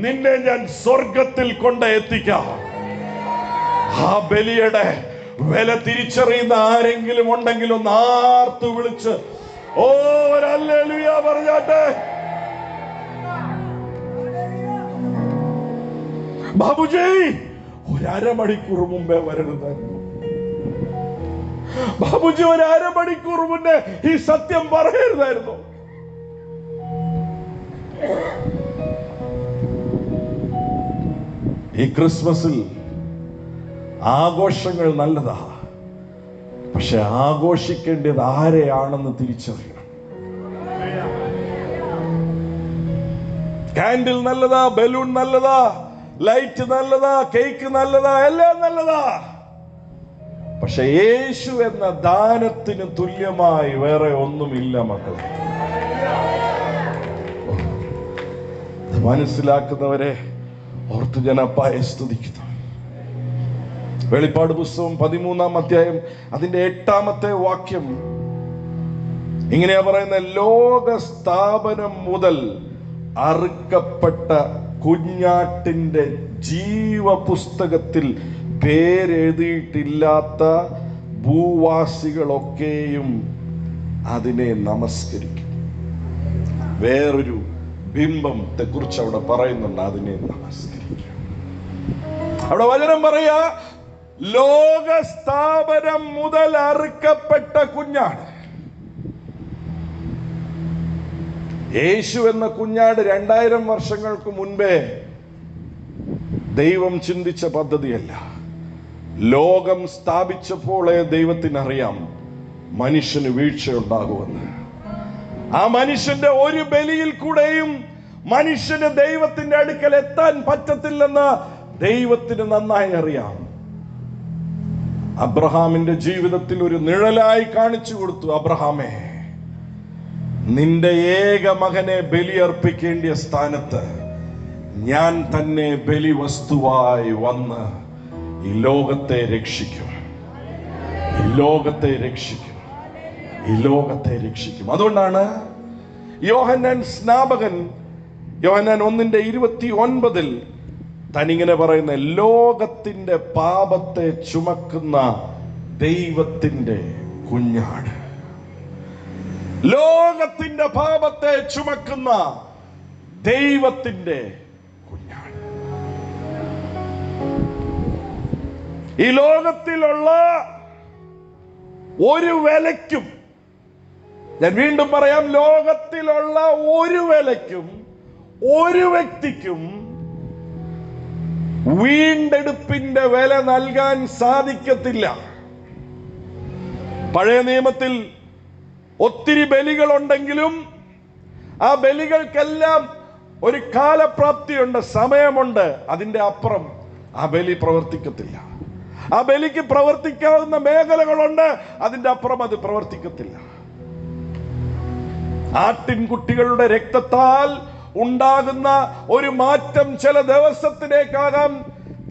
നിന്നെ ഞാൻ സ്വർഗത്തിൽ കൊണ്ട് എത്തിക്കാം. ആ ബലിയുടെ വില തിരിച്ചറിയുന്ന ആരെങ്കിലും ഉണ്ടെങ്കിൽ ഒന്ന് ആർത്തു വിളിച്ച് ഓ ഹല്ലേലൂയ പറഞ്ഞാട്ടെ. ബാബുജി, ഒരു അരമണിക്കൂർ മുമ്പേ വരരുതായിരുന്നു. ബാബുജി, ഒരു അരമണിക്കൂർ മുന്നേ ഈ സത്യം പറയരുതായിരുന്നു. ഈ ക്രിസ്മസിൽ ആഘോഷങ്ങൾ നല്ലതാ, പക്ഷെ ആഘോഷിക്കേണ്ടത് ആരെയാണെന്ന് തിരിച്ചറിയണം. കാൻഡിൽ നല്ലതാ, ബലൂൺ നല്ലതാ, ലൈറ്റ് നല്ലതാ, കേക്ക് നല്ലതാ, എല്ലാം നല്ലതാ. പക്ഷെ യേശു എന്ന ദാനത്തിന് തുല്യമായി വേറെ ഒന്നുമില്ല മക്കളെ. മനസ്സിലാക്കുന്നവരെ ഓർത്ത് ഞാൻ അപ്പായെ സ്തുതിക്കുന്നു. വെളിപ്പാട് പുസ്തകം 13-ാം അധ്യായം അതിന്റെ 8-ാമത്തെ വാക്യം ഇങ്ങനെയാ പറയുന്നത്: ലോക സ്ഥാപനം മുതൽ അറുക്കപ്പെട്ട കുഞ്ഞാട്ടിന്റെ ജീവപുസ്തകത്തിൽ പേരെഴുതിയിട്ടില്ലാത്ത ഭൂവാസികളൊക്കെയും അതിനെ നമസ്കരിക്കും. വേറൊരു ബിംബത്തെ കുറിച്ച് അവിടെ പറയുന്നുണ്ട്, അതിനെ നമസ്കരിക്കും. അവിടെ വചനം പറയാ, ലോക സ്ഥാപനം മുതൽ അറുക്കപ്പെട്ട കുഞ്ഞാട്. യേശു എന്ന കുഞ്ഞാട് 2000 വർഷങ്ങൾക്ക് മുൻപേ ദൈവം ചിന്തിച്ച പദ്ധതിയല്ല. ലോകം സ്ഥാപിച്ചപ്പോഴേ ദൈവത്തിനറിയാം മനുഷ്യന് വീഴ്ചയുണ്ടാകുമെന്ന്. ആ മനുഷ്യന്റെ ഒരു ബലിയിൽ കൂടെയും മനുഷ്യന് ദൈവത്തിന്റെ അടുക്കൽ എത്താൻ പറ്റത്തില്ലെന്ന് ദൈവത്തിന് നന്നായി അറിയാം. അബ്രഹാമിന്റെ ജീവിതത്തിൽ ഒരു നിഴലായി കാണിച്ചു കൊടുത്തു: അബ്രഹാമേ, നിന്റെ ഏക മകനെ ബലിയർപ്പിക്കേണ്ട സ്ഥാനത്ത് ഞാൻ തന്നെ ബലിവസ്തുവായി വന്ന് ഈ ലോകത്തെ രക്ഷിക്കും, ഈ ലോകത്തെ രക്ഷിക്കും, ഈ ലോകത്തെ രക്ഷിക്കും. അതുകൊണ്ടാണ് യോഹന്നാൻ സ്നാപകൻ യോഹന്നാൻ 1:29 തനിങ്ങനെ പറയുന്ന, ലോകത്തിന്റെ പാപത്തെ ചുമക്കുന്ന ദൈവത്തിന്റെ കുഞ്ഞാട്, ലോകത്തിന്റെ പാപത്തെ ചുമക്കുന്ന ദൈവത്തിന്റെ കുഞ്ഞാട്. ഈ ലോകത്തിലുള്ള ഒരു വിലയ്ക്കും, ഞാൻ വീണ്ടും പറയാം, ലോകത്തിലുള്ള ഒരു വിലയ്ക്കും ഒരു വ്യക്തിക്കും വീണ്ടെടുപ്പിന്റെ വില നൽകാൻ സാധിക്കത്തില്ല. പഴയ നിയമത്തിൽ ഒത്തിരി ബലികളുണ്ടെങ്കിലും ആ ബലികൾക്കെല്ലാം ഒരു കാലപ്രാപ്തിയുണ്ട്, സമയമുണ്ട്. അതിന്റെ അപ്പുറം ആ ബലി പ്രവർത്തിക്കത്തില്ല. ആ ബലിക്ക് പ്രവർത്തിക്കാവുന്ന മേഖലകളുണ്ട്, അതിന്റെ അപ്പുറം അത് പ്രവർത്തിക്കത്തില്ല. ആട്ടിൻകുട്ടികളുടെ രക്തത്താൽ ഉണ്ടാകുന്ന ഒരു മാറ്റം ചില ദിവസത്തിലേക്കാകാം,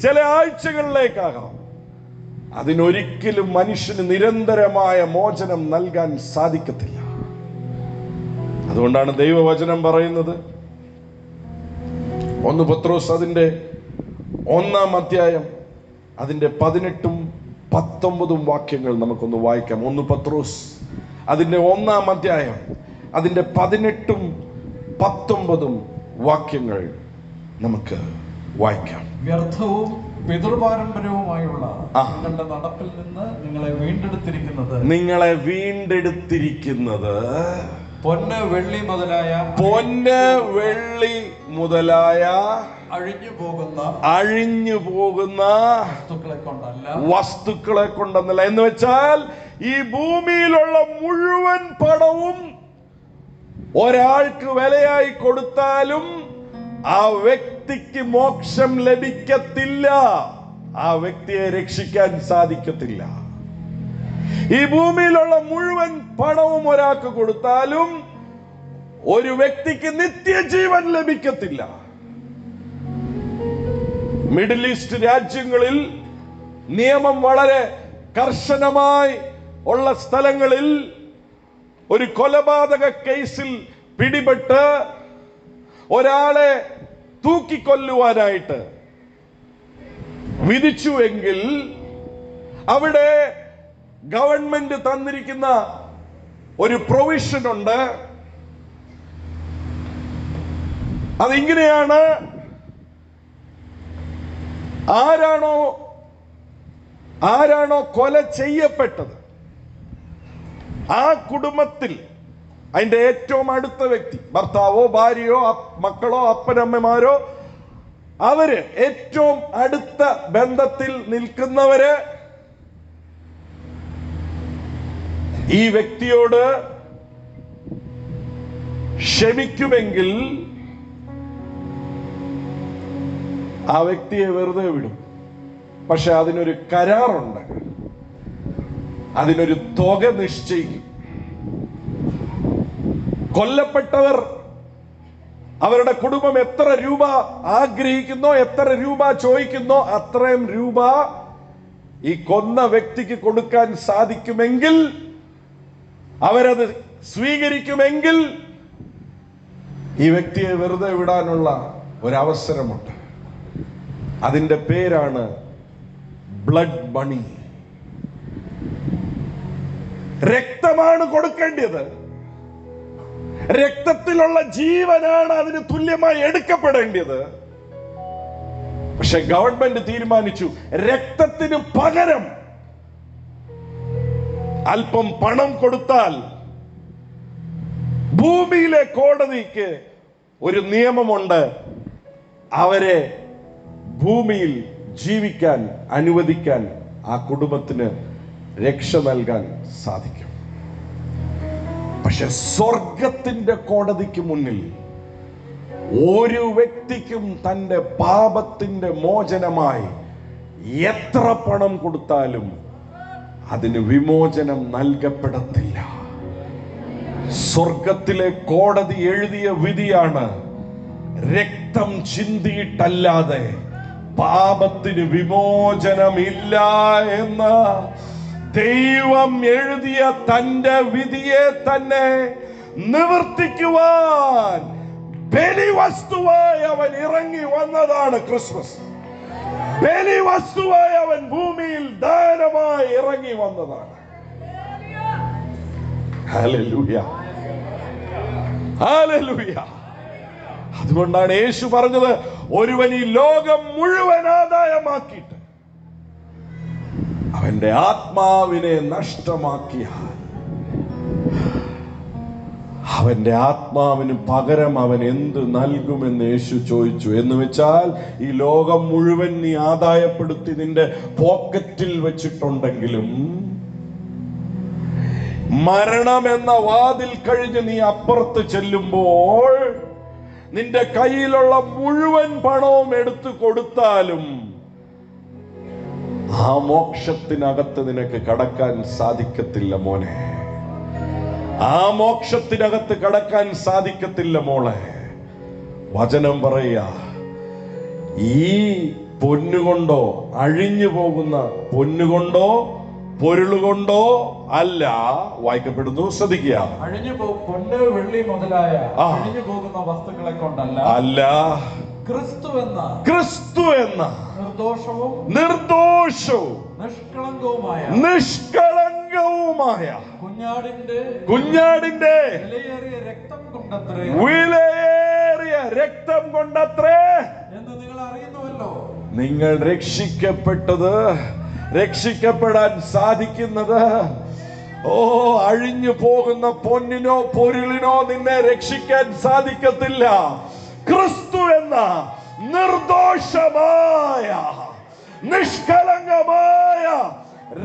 ചില ആഴ്ചകളിലേക്കാകാം. അതിനൊരിക്കലും മനുഷ്യന് നിരന്തരമായ മോചനം നൽകാൻ സാധിക്കത്തില്ല. അതുകൊണ്ടാണ് ദൈവവചനം പറയുന്നത്, 1 പത്രോസ് അതിന്റെ 1-ാം അധ്യായം അതിന്റെ 18ഉം 19ഉം വാക്യങ്ങൾ നമുക്കൊന്ന് വായിക്കാം. 1 പത്രോസ് അതിന്റെ 1-ാം അധ്യായം അതിന്റെ 18ഉം 19ഉം വാക്യങ്ങൾ നമുക്ക് വായിക്കാം. വ്യർത്ഥവും പിതൃപാരമ്പര്യവുമായുള്ള നിങ്ങളുടെ നടപ്പിൽ നിന്ന് നിങ്ങളെ വീണ്ടെടുത്തിരിക്കുന്നത് പൊന്ന് വെള്ളി മുതലായ അഴിഞ്ഞു പോകുന്ന വസ്തുക്കളെ കൊണ്ടല്ല. എന്ന് വെച്ചാൽ ഈ ഭൂമിയിലുള്ള മുഴുവൻ പണവും ഒരാൾക്ക് വിലയായി കൊടുത്താലും ആ വ്യക്തിക്ക് മോക്ഷം ലഭിക്കത്തില്ല, ആ വ്യക്തിയെ രക്ഷിക്കാൻ സാധിക്കത്തില്ല. ഈ ഭൂമിയിലുള്ള മുഴുവൻ പണവും ഒരാൾക്ക് കൊടുത്താലും ഒരു വ്യക്തിക്ക് നിത്യജീവൻ ലഭിക്കത്തില്ല. മിഡിൽ ഈസ്റ്റ് രാജ്യങ്ങളിൽ നിയമം വളരെ കർശനമായി ഉള്ള സ്ഥലങ്ങളിൽ ഒരു കൊലപാതക കേസിൽ പിടിപെട്ട് ഒരാളെ തൂക്കിക്കൊല്ലുവാനായിട്ട് വിധിച്ചുവെങ്കിൽ അവിടെ ഗവൺമെന്റ് തന്നിരിക്കുന്ന ഒരു പ്രൊവിഷൻ ഉണ്ട്. അതിങ്ങനെയാണ്, ആരാണോ കൊല ചെയ്യപ്പെട്ടത് ആ കുടുംബത്തിൽ അതിന്റെ ഏറ്റവും അടുത്ത വ്യക്തി, ഭർത്താവോ ഭാര്യയോ മക്കളോ അപ്പനമ്മമാരോ, അവര് ഏറ്റവും അടുത്ത ബന്ധത്തിൽ നിൽക്കുന്നവര് ഈ വ്യക്തിയോട് ക്ഷമിക്കുമെങ്കിൽ ആ വ്യക്തിയെ വെറുതെ വിടും. പക്ഷെ അതിനൊരു കരാറുണ്ട്, അതിനൊരു തുക നിശ്ചയിക്കും. കൊല്ലപ്പെട്ടവർ അവരുടെ കുടുംബം എത്ര രൂപ ആഗ്രഹിക്കുന്നോ, എത്ര രൂപ ചോദിക്കുന്നോ, അത്രയും രൂപ ഈ കൊന്ന വ്യക്തിക്ക് കൊടുക്കാൻ സാധിക്കുമെങ്കിൽ, അവരത് സ്വീകരിക്കുമെങ്കിൽ ഈ വ്യക്തിയെ വെറുതെ വിടാനുള്ള ഒരവസരമുണ്ട്. അതിന്റെ പേരാണ് ബ്ലഡ് മണി. രക്തമാണ് കൊടുക്കേണ്ടത്, രക്തത്തിലുള്ള ജീവനാണ് അതിന് തുല്യമായി എടുക്കപ്പെടേണ്ടത്. പക്ഷെ ഗവൺമെന്റ് തീരുമാനിച്ചു, രക്തത്തിന് പകരം അല്പം പണം കൊടുത്താൽ ഭൂമിയിലെ കോടതിക്ക് ഒരു നിയമമുണ്ട്, അവരെ ഭൂമിയിൽ ജീവിക്കാൻ അനുവദിക്കാൻ ആ കുടുംബത്തിന് രക്ഷ നൽകാൻ സാധിക്കും. പക്ഷെ സ്വർഗത്തിന്റെ കോടതിക്ക് മുന്നിൽ ഒരു വ്യക്തിക്കും തന്റെ പാപത്തിന്റെ മോചനമായി എത്ര പണം കൊടുത്താലും അതിന് വിമോചനം നൽകപ്പെടത്തില്ല. സ്വർഗത്തിലെ കോടതി എഴുതിയ വിധിയാണ്, രക്തം ചിന്തിയിട്ടല്ലാതെ പാപത്തിന് വിമോചനമില്ല എന്ന് ദൈവം എഴുതിയ തന്റെ വിധിയെ തന്നെ നിവർത്തിക്കുവാൻ ബലിവസ്തുവായി അവൻ ഇറങ്ങി വന്നതാണ് ക്രിസ്മസ്. ബലിവസ്തുവായി അവൻ ഭൂമിയിൽ ദാനമായി ഇറങ്ങി വന്നതാണ്. Hallelujah, hallelujah. അതുകൊണ്ടാണ് യേശു പറഞ്ഞത്, ഒരുവൻ ഈ ലോകം മുഴുവൻ ആദായമാക്കിയിട്ട് അവന്റെ ആത്മാവിനെ നഷ്ടമാക്കിയാൽ അവന്റെ ആത്മാവിന് പകരം അവൻ എന്ത് നൽകുമെന്ന് യേശു ചോദിച്ചു. എന്ന് വെച്ചാൽ, ഈ ലോകം മുഴുവൻ നീ ആദായപ്പെടുത്തി നിന്റെ പോക്കറ്റിൽ വെച്ചിട്ടുണ്ടെങ്കിലും മരണം എന്ന വാതിൽ കഴിഞ്ഞ് നീ അപ്പുറത്ത് ചെല്ലുമ്പോൾ നിന്റെ കയ്യിലുള്ള മുഴുവൻ പണവും എടുത്തു കൊടുത്താലും ആ മോക്ഷത്തിനകത്ത് നിനക്ക് കടക്കാൻ സാധിക്കത്തില്ല മോനെ. ആ മോക്ഷത്തിനകത്ത് കടക്കാൻ സാധിക്കത്തില്ല മോളെ. വചനം പറയുക, ഈ പൊന്നുകൊണ്ടോ, അഴിഞ്ഞു പോകുന്ന പൊന്നുകൊണ്ടോ പൊരുളുകൊണ്ടോ അല്ല, വായിക്കപ്പെടുന്നു, ശ്രദ്ധിക്കുക. പൊന്ന് വെള്ളി മുതലായ അഴിഞ്ഞു പോകുന്ന വസ്തുക്കളെ കൊണ്ടല്ല, അല്ല, ക്രിസ്തു എന്ന നിർദോഷവും നിഷ്കളങ്കവുമായ കുഞ്ഞാടിന്റെ വിലയേറിയ രക്തം കൊണ്ടത്രേ എന്ന് നിങ്ങൾ അറിയുന്നുവല്ലോ. നിങ്ങൾ രക്ഷിക്കപ്പെട്ടത്, രക്ഷിക്കപ്പെടാൻ സാധിക്കുന്നത് അഴിഞ്ഞു പോകുന്ന പൊന്നിനോ പൊരുളിനോ നിന്നെ രക്ഷിക്കാൻ സാധിക്കത്തില്ല. ക്രിസ്തു എന്ന നിർദോഷമായ നിഷ്കളങ്കമായ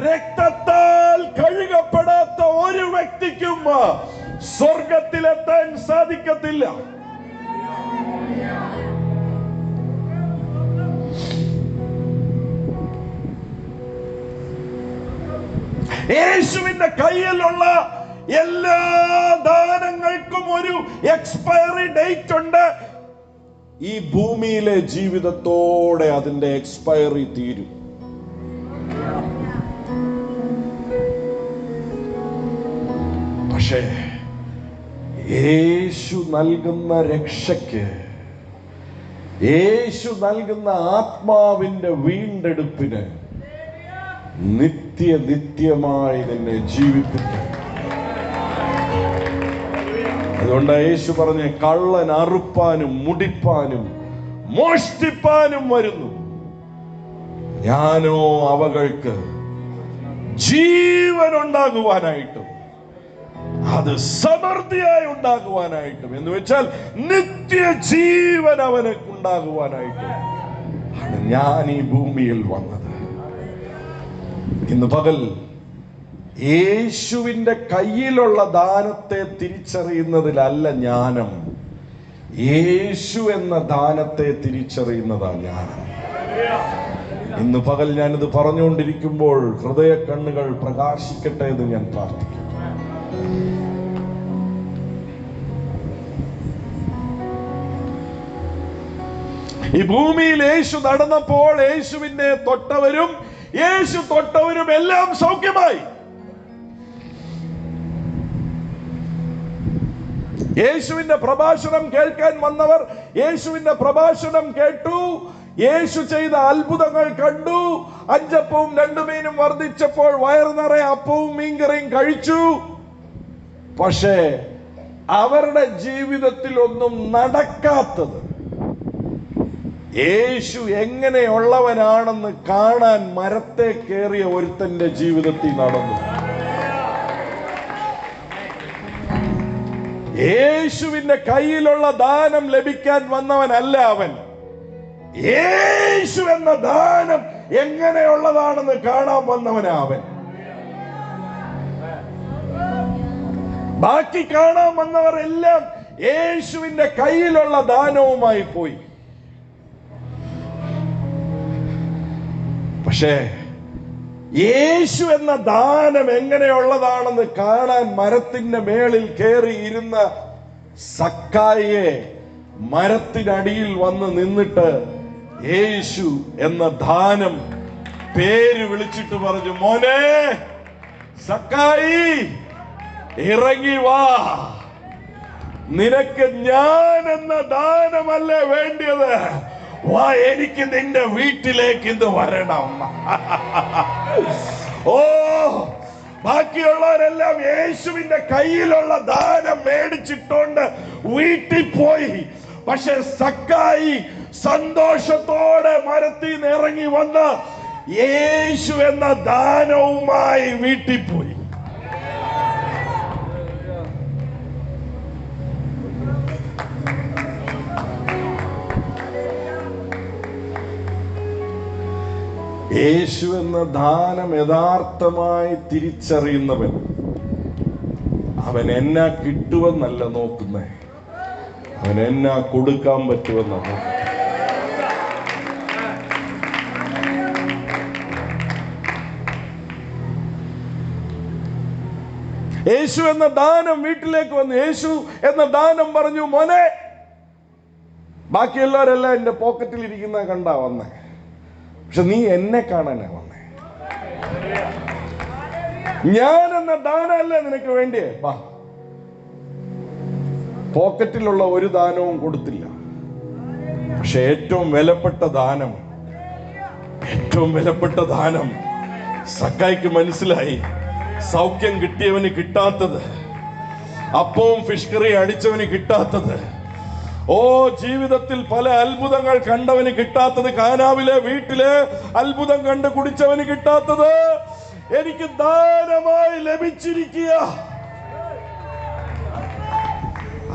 രക്തത്താൽ കഴുകപ്പെടാത്ത ഒരു വ്യക്തിക്കും സ്വർഗത്തിലെത്താൻ സാധിക്കത്തില്ല. യേശുവിന്റെ കയ്യിലുള്ള എല്ലാ ദാനങ്ങൾക്കും ഒരു എക്സ്പയറി ഡേറ്റ് ഉണ്ട്. ഈ ഭൂമിയിലെ ജീവിതത്തോടെ അതിന്റെ എക്സ്പയറി തീരും. പക്ഷേ യേശു നൽകുന്ന രക്ഷയ്ക്ക്, യേശു നൽകുന്ന ആത്മാവിന്റെ വീണ്ടെടുപ്പിന് നിത്യമായി നിന്നെ ജീവിപ്പിക്കും. അതുകൊണ്ട് യേശു പറഞ്ഞ, കള്ളൻ അറുപ്പാനും മുടിപ്പാനും മോഷ്ടിപ്പാനും വരുന്നു, ഞാനോ അവകൾക്ക് ജീവൻ ഉണ്ടാകുവാനായിട്ടും അത് സമൃദ്ധിയായി ഉണ്ടാകുവാനായിട്ടും, എന്ന് വെച്ചാൽ നിത്യജീവൻ അവന് ഉണ്ടാകുവാനായിട്ടും ആണ് ഞാൻ ഈ ഭൂമിയിൽ വന്നത്. ഇന്ന് പകൽ യേശുവിന്റെ കയ്യിലുള്ള ദാനത്തെ തിരിച്ചറിയുന്നതിലല്ല ജ്ഞാനം, യേശു എന്ന ദാനത്തെ തിരിച്ചറിയുന്നതാണ് ജ്ഞാനം. ഇന്ന് പകൽ ഞാനിത് പറഞ്ഞുകൊണ്ടിരിക്കുമ്പോൾ ഹൃദയ കണ്ണുകൾ പ്രകാശിക്കട്ടെ എന്ന് ഞാൻ പ്രാർത്ഥിക്കുന്നു. ഈ ഭൂമിയിൽ യേശു നടന്നപ്പോൾ യേശുവിനെ തൊട്ടവരും യേശു തൊട്ടവരും എല്ലാം സൗഖ്യമായി. യേശുവിന്റെ പ്രഭാഷണം കേൾക്കാൻ വന്നവർ യേശുവിന്റെ പ്രഭാഷണം കേട്ടു, യേശു ചെയ്ത അത്ഭുതങ്ങൾ കണ്ടു. 5 അപ്പവും 2 മീനും വർദ്ധിച്ചപ്പോൾ വയറു നിറയെ അപ്പവും മീൻകറിയും കഴിച്ചു. പക്ഷേ അവരുടെ ജീവിതത്തിൽ ഒന്നും നടക്കാത്തത് യേശു എങ്ങനെയുള്ളവനാണെന്ന് കാണാൻ മരത്തെ കയറിയ ഒരുത്തന്റെ ജീവിതത്തിൽ നടന്നു. യേശുവിന്റെ കയ്യിലുള്ള ദാനം ലഭിക്കാൻ വന്നവനല്ല അവൻ. യേശു എന്ന ദാനം എങ്ങനെയുള്ളതാണെന്ന് കാണാൻ വന്നവനാ അവൻ. ബാക്കി കാണാൻ വന്നവർ എല്ലാം യേശുവിന്റെ കയ്യിലുള്ള ദാനവുമായി പോയി. പക്ഷേ യേശു എന്ന ദാനം എങ്ങനെയുള്ളതാണെന്ന് കാണാൻ മരത്തിന്റെ മേളിൽ കയറി ഇരുന്ന സക്കായിയെ മരത്തിനടിയിൽ വന്ന് നിന്നിട്ട് യേശു എന്ന ദാനം പേര് വിളിച്ചിട്ട് പറഞ്ഞു, മോനെ സക്കായി, ഇറങ്ങി വാ, നിനക്ക് ഞാൻ എന്ന ദാനമല്ലേ വേണ്ടിയത്, വാ, എനിക്ക് നിന്റെ വീട്ടിലേക്ക് ഇന്ന് വരണം. ഓ, ബാക്കിയുള്ളവരെല്ലാം യേശുവിന്റെ കയ്യിലുള്ള ദാനം മേടിച്ചിട്ടുണ്ട് വീട്ടിൽ പോയി. പക്ഷെ സക്കായി സന്തോഷത്തോടെ മരത്തിൽ നിന്ന് ഇറങ്ങി വന്ന് യേശു എന്ന ദാനവുമായി വീട്ടിൽ പോയി. യേശു എന്ന ദാനം യഥാർത്ഥമായി തിരിച്ചറിയുന്നവൻ അവൻ എന്നാ കിട്ടുമെന്നല്ല നോക്കുന്നേ, അവൻ എന്നാ കൊടുക്കാൻ പറ്റുമെന്നാണ്. യേശു എന്ന ദാനം വീട്ടിലേക്ക് വന്നു. യേശു എന്ന ദാനം പറഞ്ഞു, മോനെ, ബാക്കിയുള്ളവരെല്ലാം എന്റെ പോക്കറ്റിൽ ഇരിക്കുന്ന കണ്ടാ വന്നേ, പക്ഷെ നീ എന്നെ കാണാനാ വന്നേ. ഞാൻ എന്ന ദാനമല്ലേ നിനക്ക് വേണ്ടിയേ, വാ. പോക്കറ്റിലുള്ള ഒരു ദാനവും കൊടുത്തില്ല. പക്ഷെ ഏറ്റവും വിലപ്പെട്ട ദാനം സക്കായിക്ക് മനസ്സിലായി. സൗഖ്യം കിട്ടിയവന് കിട്ടാത്തത്, അപ്പവും ഫിഷ് കറി അടിച്ചവന് കിട്ടാത്തത്, ഓ, ജീവിതത്തിൽ പല അത്ഭുതങ്ങൾ കണ്ടവന് കിട്ടാത്തത്, കാനാവിലെ വീട്ടിലെ അത്ഭുതം കണ്ട് കുടിച്ചവന് കിട്ടാത്തത് എനിക്ക് ദാനമായി ലഭിച്ചിരിക്കുക.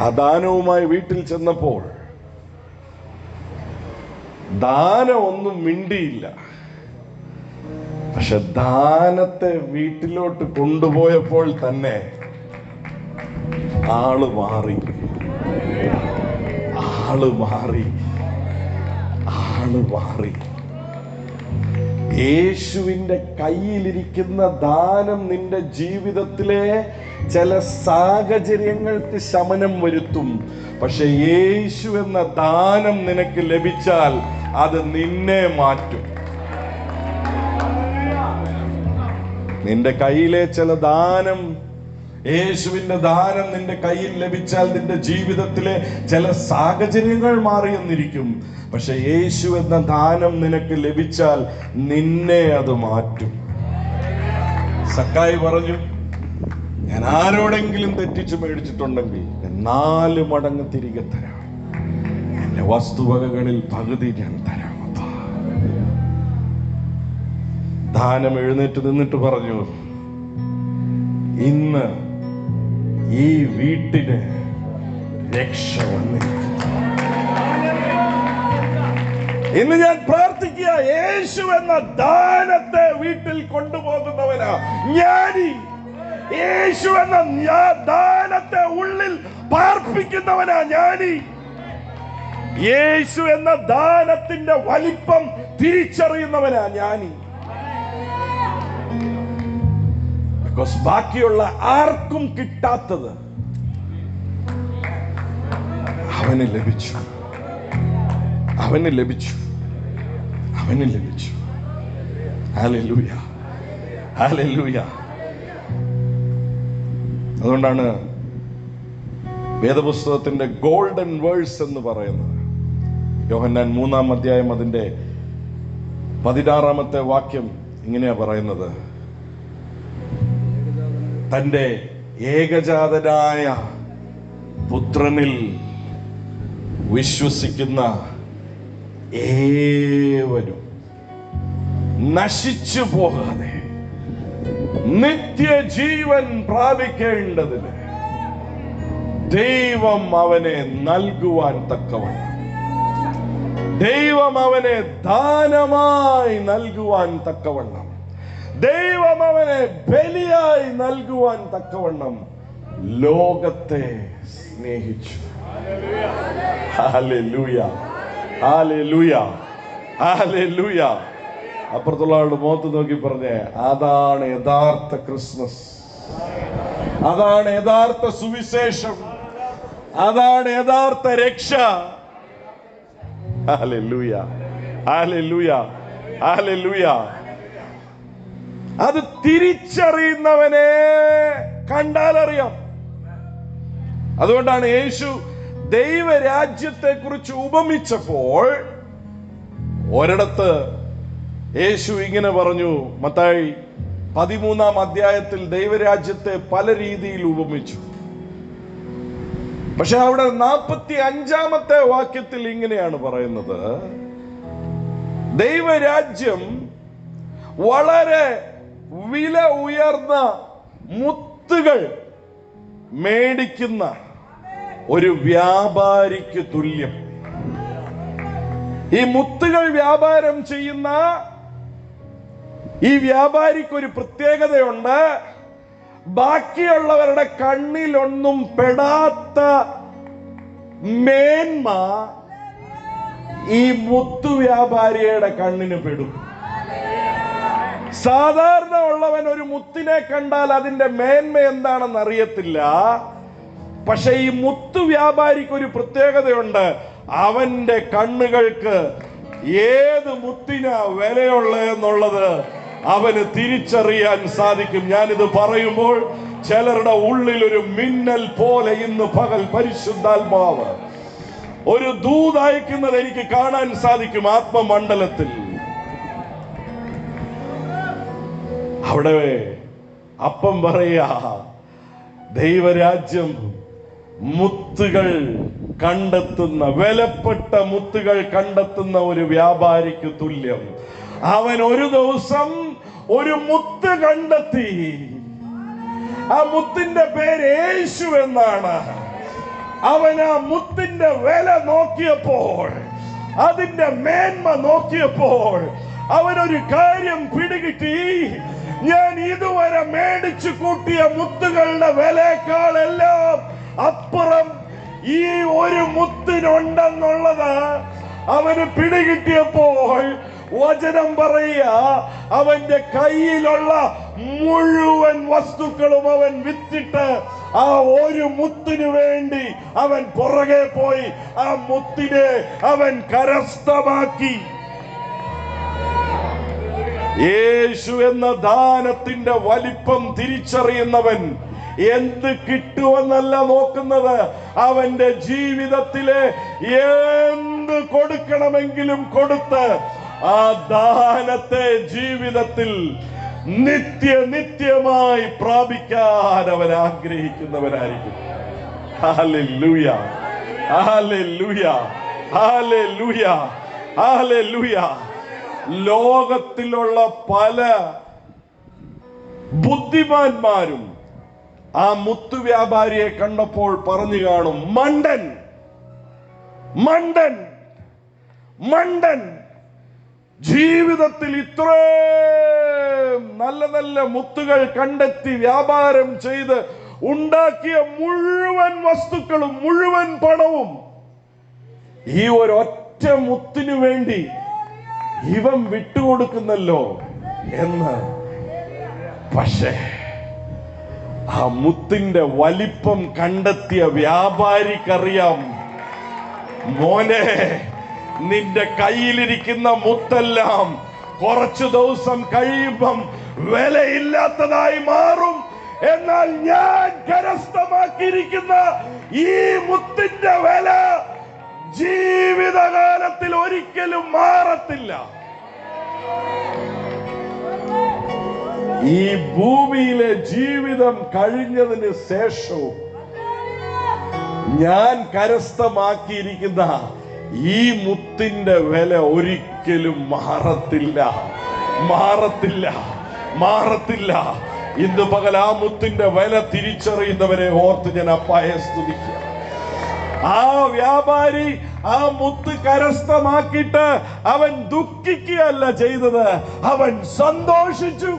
ആ ദാനവുമായി വീട്ടിൽ ചെന്നപ്പോൾ ദാനം ഒന്നും മിണ്ടിയില്ല. പക്ഷെ ദാനത്തെ വീട്ടിലോട്ട് കൊണ്ടുപോയപ്പോൾ തന്നെ ആള് മാറി. യേശുവിന്റെ കയ്യിലിരിക്കുന്ന ദാനം നിന്റെ ജീവിതത്തിലെ ചില സാഹചര്യങ്ങൾക്ക് ശമനം വരുത്തും. പക്ഷെ യേശു എന്ന ദാനം നിനക്ക് ലഭിച്ചാൽ അത് നിന്നെ മാറ്റും. നിന്റെ കയ്യിലെ ചില ദാനം, യേശുവിന്റെ ദാനം നിന്റെ കയ്യിൽ ലഭിച്ചാൽ നിന്റെ ജീവിതത്തിലെ ചില സാഹചര്യങ്ങൾ മാറിയെന്നിരിക്കും. പക്ഷെ യേശു എന്ന ദാനം നിനക്ക് ലഭിച്ചാൽ നിന്നെ അത് മാറ്റും. സക്കായി പറഞ്ഞു, ഞാൻ ആരോടെങ്കിലും തെറ്റിച്ച് മേടിച്ചിട്ടുണ്ടെങ്കിൽ 4 മടങ്ങ് തിരികെ തരാം, എന്റെ വസ്തുവകകളിൽ പകുതി ഞാൻ തരാം. ദാനം എഴുന്നേറ്റ് നിന്നിട്ട് പറഞ്ഞു, ഇന്ന് ഈ വീട്ടിന് രക്ഷ വന്നിരിക്കുന്നു. ഇന്ന് ഞാൻ പ്രാർത്ഥിക്കുക, യേശു എന്ന ദാനത്തെ വീട്ടിൽ കൊണ്ടുപോകുന്നവനാ ജ്ഞാനി. യേശു എന്ന ദാനത്തെ ഉള്ളിൽ പാർപ്പിക്കുന്നവനാ ജ്ഞാനി. യേശു എന്ന ദാനത്തിന്റെ വലിപ്പം തിരിച്ചറിയുന്നവനാ ജ്ഞാനി. ബാക്കിയുള്ള ആർക്കും കിട്ടാത്തത് അവന് ലഭിച്ചു. Hallelujah, hallelujah. അതുകൊണ്ടാണ് വേദപുസ്തകത്തിന്റെ ഗോൾഡൻ വേഴ്സ് എന്ന് പറയുന്നത്. യോഹന്നാൻ 3-ാം അധ്യായം അതിന്റെ 16-ാമത്തെ വാക്യം ഇങ്ങനെയാ പറയുന്നത്, തന്റെ ഏകജാതനായ പുത്രനിൽ വിശ്വസിക്കുന്ന ഏവരും നശിച്ചു പോകാതെ നിത്യജീവൻ പ്രാപിക്കേണ്ടതിന് ദൈവം അവനെ നൽകുവാൻ തക്കവണ്ണം, ദൈവം അവനെ ദാനമായി നൽകുവാൻ തക്കവണ്ണം, ദൈവം അവനെ ബലിയായി നൽകുവാൻ തക്കവണ്ണം ലോകത്തെ സ്നേഹിച്ചു. Hallelujah, hallelujah, hallelujah. അപ്പുറത്തുള്ള ആളുടെ മുഖത്ത് നോക്കി പറഞ്ഞേ, അതാണ് യഥാർത്ഥ ക്രിസ്മസ്, അതാണ് യഥാർത്ഥ സുവിശേഷം, അതാണ് യഥാർത്ഥ രക്ഷ. Hallelujah, hallelujah, hallelujah. അത് തിരിച്ചറിയുന്നവനെ കണ്ടാലറിയാം. അതുകൊണ്ടാണ് യേശു ദൈവരാജ്യത്തെ കുറിച്ച് ഉപമിച്ചപ്പോൾ ഒരിടത്ത് യേശു ഇങ്ങനെ പറഞ്ഞു. മത്തായി 13-ാം അധ്യായത്തിൽ ദൈവരാജ്യത്തെ പല രീതിയിൽ ഉപമിച്ചു. പക്ഷെ അവിടെ 45-ാമത്തെ വാക്യത്തിൽ ഇങ്ങനെയാണ് പറയുന്നത്, ദൈവരാജ്യം വളരെ വില ഉയർന്ന മുത്തുകൾ മേടിക്കുന്ന ഒരു വ്യാപാരിക്ക് തുല്യം. ഈ മുത്തുകൾ വ്യാപാരം ചെയ്യുന്ന ഈ വ്യാപാരിക്ക് ഒരു പ്രത്യേകതയുണ്ട്. ബാക്കിയുള്ളവരുടെ കണ്ണിലൊന്നും പെടാത്ത മേന്മ ഈ മുത്തു വ്യാപാരിയുടെ കണ്ണിന് പെടും. സാധാരണ ഉള്ളവൻ ഒരു മുത്തിനെ കണ്ടാൽ അതിന്റെ മേന്മ എന്താണെന്ന് അറിയത്തില്ല. പക്ഷെ ഈ മുത്തു വ്യാപാരിക്ക് ഒരു പ്രത്യേകതയുണ്ട്. അവന്റെ കണ്ണുകൾക്ക് ഏത് മുത്തിനാ വിലയുള്ളതെന്നുള്ളത് അവന് തിരിച്ചറിയാൻ സാധിക്കും. ഞാനിത് പറയുമ്പോൾ ചിലരുടെ ഉള്ളിൽ ഒരു മിന്നൽ പോലെ ഇന്ന് പകൽ പരിശുദ്ധാത്മാവ് ഒരു ദൂതയക്കുന്നത് എനിക്ക് കാണാൻ സാധിക്കും ആത്മമണ്ഡലത്തിൽ. അവിടെ അപ്പം പറയാ, ദൈവരാജ്യം മുത്തുകൾ കണ്ടെത്തുന്ന, വിലപ്പെട്ട മുത്തുകൾ കണ്ടെത്തുന്ന ഒരു വ്യാപാരിക്ക് തുല്യം. അവൻ ഒരു ദിവസം ഒരു മുത്ത് കണ്ടെത്തി. ആ മുത്തിന്റെ പേര് യേശു എന്നാണ്. അവൻ ആ മുത്തിന്റെ വില നോക്കിയപ്പോൾ, അതിന്റെ മേന്മ നോക്കിയപ്പോൾ അവനൊരു കാര്യം പിടികിട്ടി. ഞാൻ ഇതുവരെ മേടിച്ചു കൂട്ടിയ മുത്തുകളുടെ വിലയേക്കാളെല്ലാം അപ്പുറം ഈ ഒരു മുത്തിനുണ്ടെന്നുള്ളത് അവന് പിടികിട്ടിയപ്പോൾ വചനം പറയുക, അവന്റെ കയ്യിലുള്ള മുഴുവൻ വസ്തുക്കളും അവൻ വിറ്റിട്ട് ആ ഒരു മുത്തിനു വേണ്ടി അവൻ പുറകെ പോയി ആ മുത്തിനെ അവൻ കരസ്ഥമാക്കി. യേശു എന്ന ദാനത്തിന്റെ വലിപ്പം തിരിച്ചറിയുന്നവൻ എന്ത് കിട്ടുമെന്നല്ല നോക്കുന്നത്, അവന്റെ ജീവിതത്തിലെ എന്ത് കൊടുക്കണമെങ്കിലും കൊടുത്ത് ആ ദാനത്തെ ജീവിതത്തിൽ നിത്യമായി പ്രാപിക്കാൻ അവൻ ആഗ്രഹിക്കുന്നവനായിരിക്കും. Hallelujah, hallelujah, hallelujah, hallelujah. ലോകത്തിലുള്ള പല ബുദ്ധിമാന്മാരും ആ മുത്തു വ്യാപാരിയെ കണ്ടപ്പോൾ പറഞ്ഞു കാണും, മണ്ടൻ, മണ്ടൻ, മണ്ടൻ. ജീവിതത്തിൽ ഇത്രയും നല്ല നല്ല മുത്തുകൾ കണ്ടെത്തി വ്യാപാരം ചെയ്ത് ഉണ്ടാക്കിയ മുഴുവൻ വസ്തുക്കളും മുഴുവൻ പണവും ഈ ഒരൊറ്റ മുത്തിനു വേണ്ടി ഇവൻ വിട്ടുകൊടുക്കുന്നല്ലോ എന്ന്. പക്ഷേ ആ മുത്തിന്റെ വലിപ്പം കണ്ടെത്തിയ വ്യാപാരിക്കറിയാം, മോനെ, നിന്റെ കയ്യിലിരിക്കുന്ന മുത്തെല്ലാം കുറച്ചു ദിവസം കഴിയുമ്പം വിലയില്ലാത്തതായി മാറും. എന്നാൽ ഞാൻ കരസ്ഥമാക്കിയിരിക്കുന്ന ഈ മുത്തിന്റെ വില ജീവിതകാലത്തിൽ ഒരിക്കലും മാറത്തില്ല. ഈ ഭൂമിയിലെ ജീവിതം കഴിഞ്ഞതിന് ശേഷവും ഞാൻ കരസ്ഥമാക്കിയിരിക്കുന്ന ഈ മുത്തിന്റെ വില ഒരിക്കലും മാറത്തില്ല, മാറത്തില്ല, മാറത്തില്ല. ഇന്ന് പകൽ ആ മുത്തിന്റെ വില തിരിച്ചറിയുന്നവരെ ഓർത്ത് ഞാൻ അപ്പായെ സ്തുതിക്കുക. ആ വ്യാപാരി ആ മുത്ത് കരസ്ഥമാക്കിയിട്ട് അവൻ ദുഃഖിക്കുകയല്ല ചെയ്തത്, അവൻ സന്തോഷിച്ചു,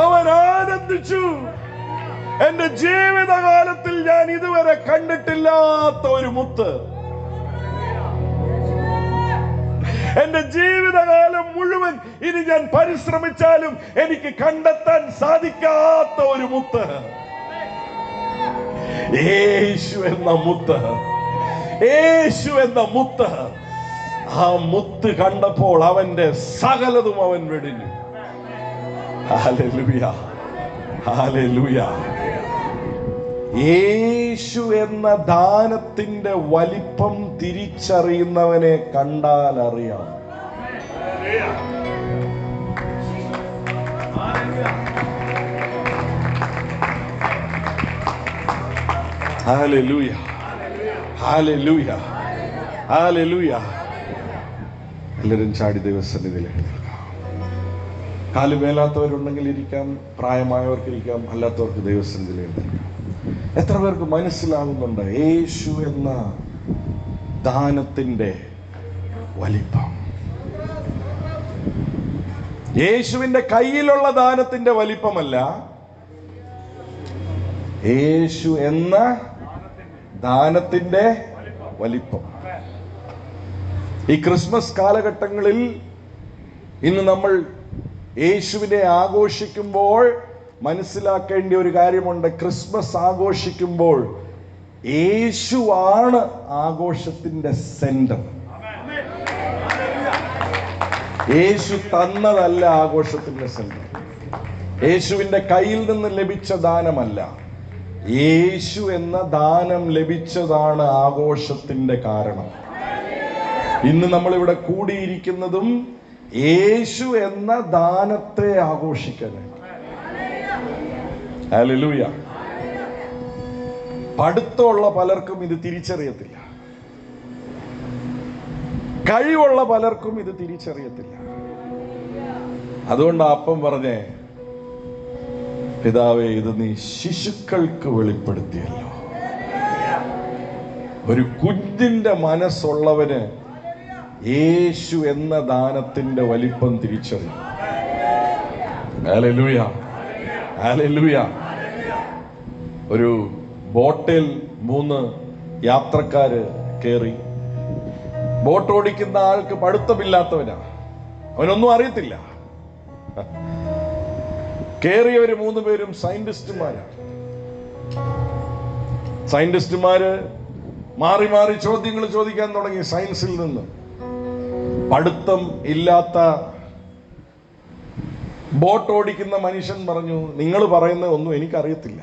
അവൻ ആനന്ദിച്ചു. എന്റെ ജീവിതകാലത്തിൽ ഞാൻ ഇതുവരെ കണ്ടിട്ടില്ലാത്ത ഒരു മുത്ത്, എന്റെ ജീവിതകാലം മുഴുവൻ ഇനി ഞാൻ പരിശ്രമിച്ചാലും എനിക്ക് കണ്ടെത്താൻ സാധിക്കാത്ത ഒരു മുത്ത്, യേശു എന്ന മുത്ത്, യേശു എന്ന മുത്ത്. ആ മുത്ത് കണ്ടപ്പോൾ അവന്റെ സകലതും അവൻ വെടിഞ്ഞു. Hallelujah, hallelujah. യേശു എന്ന ദാനത്തിന്റെ വലിപ്പം തിരിച്ചറിയുന്നവനെ കണ്ടാൽ അറിയാം. Hallelujah, hallelujah, hallelujah. എല്ലാവരും ചാടി ദൈവസന്നിധിയിലേക്ക് നിൽക്കാം. കാല് മേലാത്തവരുണ്ടെങ്കിൽ ഇരിക്കാം, പ്രായമായവർക്ക് ഇരിക്കാം, അല്ലാത്തവർക്ക് ദൈവസന്നിധിയിലേക്ക് നിൽക്കാം. എത്ര പേർക്ക് മനസ്സിലാകുന്നുണ്ട് യേശു എന്ന ദാനത്തിന്റെ വലിപ്പം? യേശുവിന്റെ കയ്യിലുള്ള ദാനത്തിന്റെ വലിപ്പമല്ല, യേശു എന്ന ദാനത്തിന്റെ വലിപ്പം. ഈ ക്രിസ്മസ് കാലഘട്ടങ്ങളിൽ ഇന്ന് നമ്മൾ യേശുവിനെ ആഘോഷിക്കുമ്പോൾ മനസ്സിലാക്കേണ്ട ഒരു കാര്യമുണ്ട്. ക്രിസ്മസ് ആഘോഷിക്കുമ്പോൾ യേശുവാണ് ആഘോഷത്തിന്റെ സെന്റർ. യേശു തന്നതല്ല ആഘോഷത്തിന്റെ സെന്റർ. യേശുവിന്റെ കയ്യിൽ നിന്ന് ലഭിച്ച ദാനമല്ല, യേശു എന്ന ദാനം ലഭിച്ചതാണ് ആഘോഷത്തിന്റെ കാരണം. ഇന്ന് നമ്മളിവിടെ കൂടിയിരിക്കുന്നതും യേശു എന്ന ദാനത്തെ ആഘോഷിക്കാനാണ്. ഹല്ലേലൂയ. പഠിത്തമുള്ള പലർക്കും ഇത് തിരിച്ചറിയത്തില്ല, കഴിവുള്ള പലർക്കും ഇത് തിരിച്ചറിയത്തില്ല. അതുകൊണ്ട് അപ്പം പറഞ്ഞേ, പിതാവേ, ഇത് നീ ശിശുക്കൾക്ക് വെളിപ്പെടുത്തിയല്ലോ. ഒരു കുഞ്ഞിന്റെ മനസ്സുള്ളവന് യേശു എന്ന ദാനത്തിന്റെ വലിപ്പം തിരിച്ചറിയും. Hallelujah, hallelujah. ഒരു ബോട്ടിൽ 3 യാത്രക്കാര് കേറി. ബോട്ട് ഓടിക്കുന്ന ആൾക്ക് പഠിത്തമില്ലാത്തവനാ, അവനൊന്നും അറിയത്തില്ല. കേറിയവര് 3 പേരും സയന്റിസ്റ്റുമാരാണ്. സയന്റിസ്റ്റുമാര് മാറി മാറി ചോദ്യങ്ങൾ ചോദിക്കാൻ തുടങ്ങി. സയൻസിൽ നിന്ന് പഠിത്തം ഇല്ലാത്ത ബോട്ട് ഓടിക്കുന്ന മനുഷ്യൻ പറഞ്ഞു, നിങ്ങൾ പറയുന്ന ഒന്നും എനിക്കറിയത്തില്ല,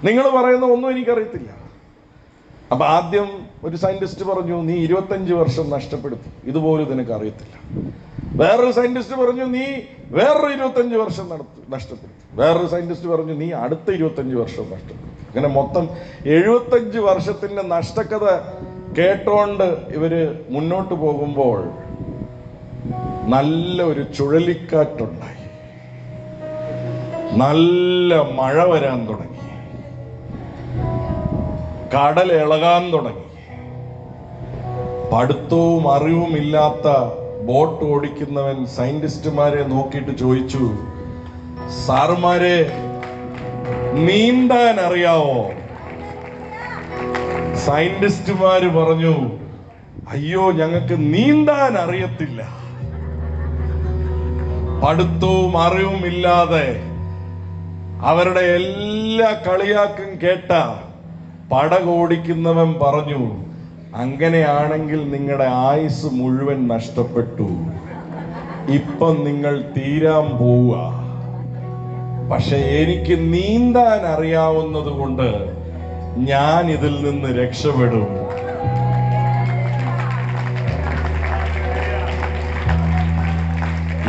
നിങ്ങൾ പറയുന്ന ഒന്നും എനിക്കറിയത്തില്ല. അപ്പൊ ആദ്യം ഒരു സയന്റിസ്റ്റ് പറഞ്ഞു, നീ 25 വർഷം നഷ്ടപ്പെടുത്തി, ഇതുപോലും നിനക്ക് അറിയത്തില്ല. വേറൊരു സയന്റിസ്റ്റ് പറഞ്ഞു, നീ വേറൊരു 25 വർഷം നഷ്ടപ്പെടുത്തി. വേറൊരു സയന്റിസ്റ്റ് പറഞ്ഞു, നീ അടുത്ത 25 വർഷം നഷ്ടപ്പെടുത്തി. അങ്ങനെ മൊത്തം 75 വർഷത്തിന്റെ നഷ്ടക്കഥ കേട്ടോണ്ട് ഇവര് മുന്നോട്ട് പോകുമ്പോൾ നല്ല ഒരു ചുഴലിക്കാറ്റുണ്ടായി, നല്ല മഴ വരാൻ തുടങ്ങി, കടൽ ഇളകാൻ തുടങ്ങി. പഠിത്തവും അറിവും ഇല്ലാത്ത ബോട്ട് ഓടിക്കുന്നവൻ സയന്റിസ്റ്റുമാരെ നോക്കിയിട്ട് ചോദിച്ചു, സാറുമാരെ, നീന്താൻ അറിയാവോ? സയന്റിസ്റ്റുമാര് പറഞ്ഞു, അയ്യോ, ഞങ്ങൾക്ക് നീന്താൻ അറിയത്തില്ല. പഠിത്തവും അറിവും ഇല്ലാതെ അവരുടെ എല്ലാ കളിയാക്കും കേട്ട പടകോടിക്കുന്നവൻ പറഞ്ഞു, അങ്ങനെയാണെങ്കിൽ നിങ്ങളുടെ ആയുസ് മുഴുവൻ നഷ്ടപ്പെട്ടു, ഇപ്പം നിങ്ങൾ തീരാൻ പോവുക. പക്ഷെ എനിക്ക് നീന്താൻ അറിയാവുന്നത് കൊണ്ട് ഞാൻ ഇതിൽ നിന്ന് രക്ഷപ്പെടും.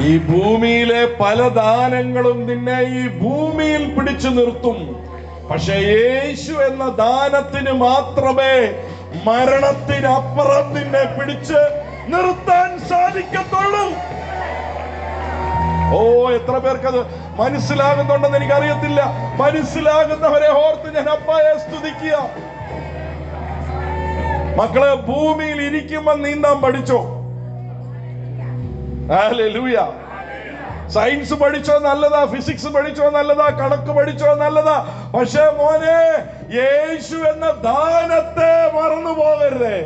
ഈ ഭൂമിയിലെ പല ദാനങ്ങളും നിന്നെ ഈ ഭൂമിയിൽ പിടിച്ചു നിർത്തും. പക്ഷെ യേശു എന്ന ദാനത്തിന് മാത്രമേ മരണത്തിനപ്പുറം നിന്നെ പിടിച്ച് നിർത്താൻ സാധിക്കത്തുള്ളൂ. ഓ, എത്ര പേർക്കത് മനസ്സിലാകുന്നുണ്ടെന്ന് എനിക്കറിയത്തില്ല. മനസ്സിലാകുന്നവരെ ഓർത്ത് ഞാൻ അപ്പായെ സ്തുതിക്കുക. മക്കളെ, ഭൂമിയിൽ ഇരിക്കുമ്പോൾ നീന്താൻ പഠിച്ചോ? ഹല്ലേലൂയ. സയൻസ് പഠിച്ചോ നല്ലതാ, ഫിസിക്സ് പഠിച്ചോ നല്ലതാ, കണക്ക് പഠിച്ചോ നല്ലതാ. പക്ഷേ മോനെ, യേശു എന്ന ദാനത്തെ മറന്നു പോകരുതേ.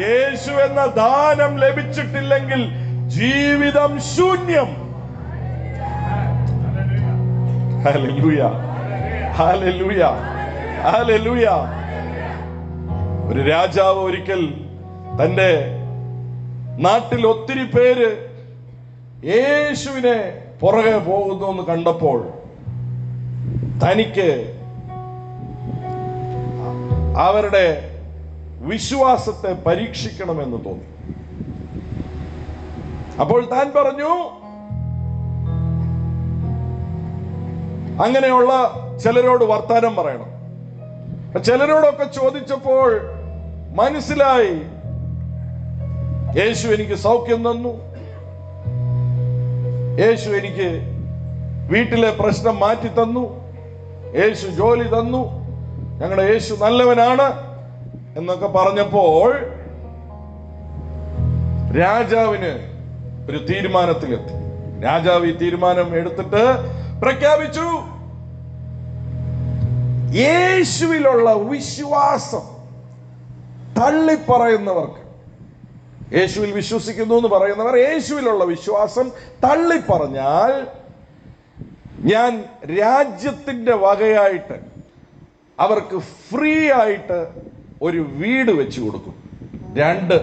യേശു എന്ന ദാനം ലഭിച്ചിട്ടില്ലെങ്കിൽ ജീവിതം ശൂന്യം. Hallelujah, hallelujah, hallelujah. ഒരു രാജാവ് ഒരിക്കൽ തന്റെ നാട്ടിൽ ഒത്തിരി പേര് യേശുവിനെ പുറകെ പോകുന്നു എന്ന് കണ്ടപ്പോൾ തനിക്ക് അവരുടെ വിശ്വാസത്തെ പരീക്ഷിക്കണമെന്ന് തോന്നി. അപ്പോൾ താൻ പറഞ്ഞു, അങ്ങനെയുള്ള ചിലരോട് വർത്താനം പറയണം. ചിലരോടൊക്കെ ചോദിച്ചപ്പോൾ മനസ്സിലായി, യേശു എനിക്ക് സൗഖ്യം തന്നു, യേശു എനിക്ക് വീട്ടിലെ പ്രശ്നം മാറ്റി തന്നു, യേശു ജോലി തന്നു, ഞങ്ങളുടെ യേശു നല്ലവനാണ് എന്നൊക്കെ പറഞ്ഞപ്പോൾ രാജാവിന് ഒരു തീരുമാനത്തിലെത്തി. രാജാവ് ഈ തീരുമാനം എടുത്തിട്ട് പ്രഖ്യാപിച്ചു, യേശുവിലുള്ള വിശ്വാസം തള്ളിപ്പറയുന്നവർക്ക്, യേശുവിൽ വിശ്വസിക്കുന്നു എന്ന് പറയുന്നവർ യേശുവിലുള്ള വിശ്വാസം തള്ളിപ്പറഞ്ഞാൽ ഞാൻ രാജ്യത്തിന്റെ വകയായിട്ട് അവർക്ക് ഫ്രീ ആയിട്ട് ഒരു വീട് വെച്ചു കൊടുക്കും. 2,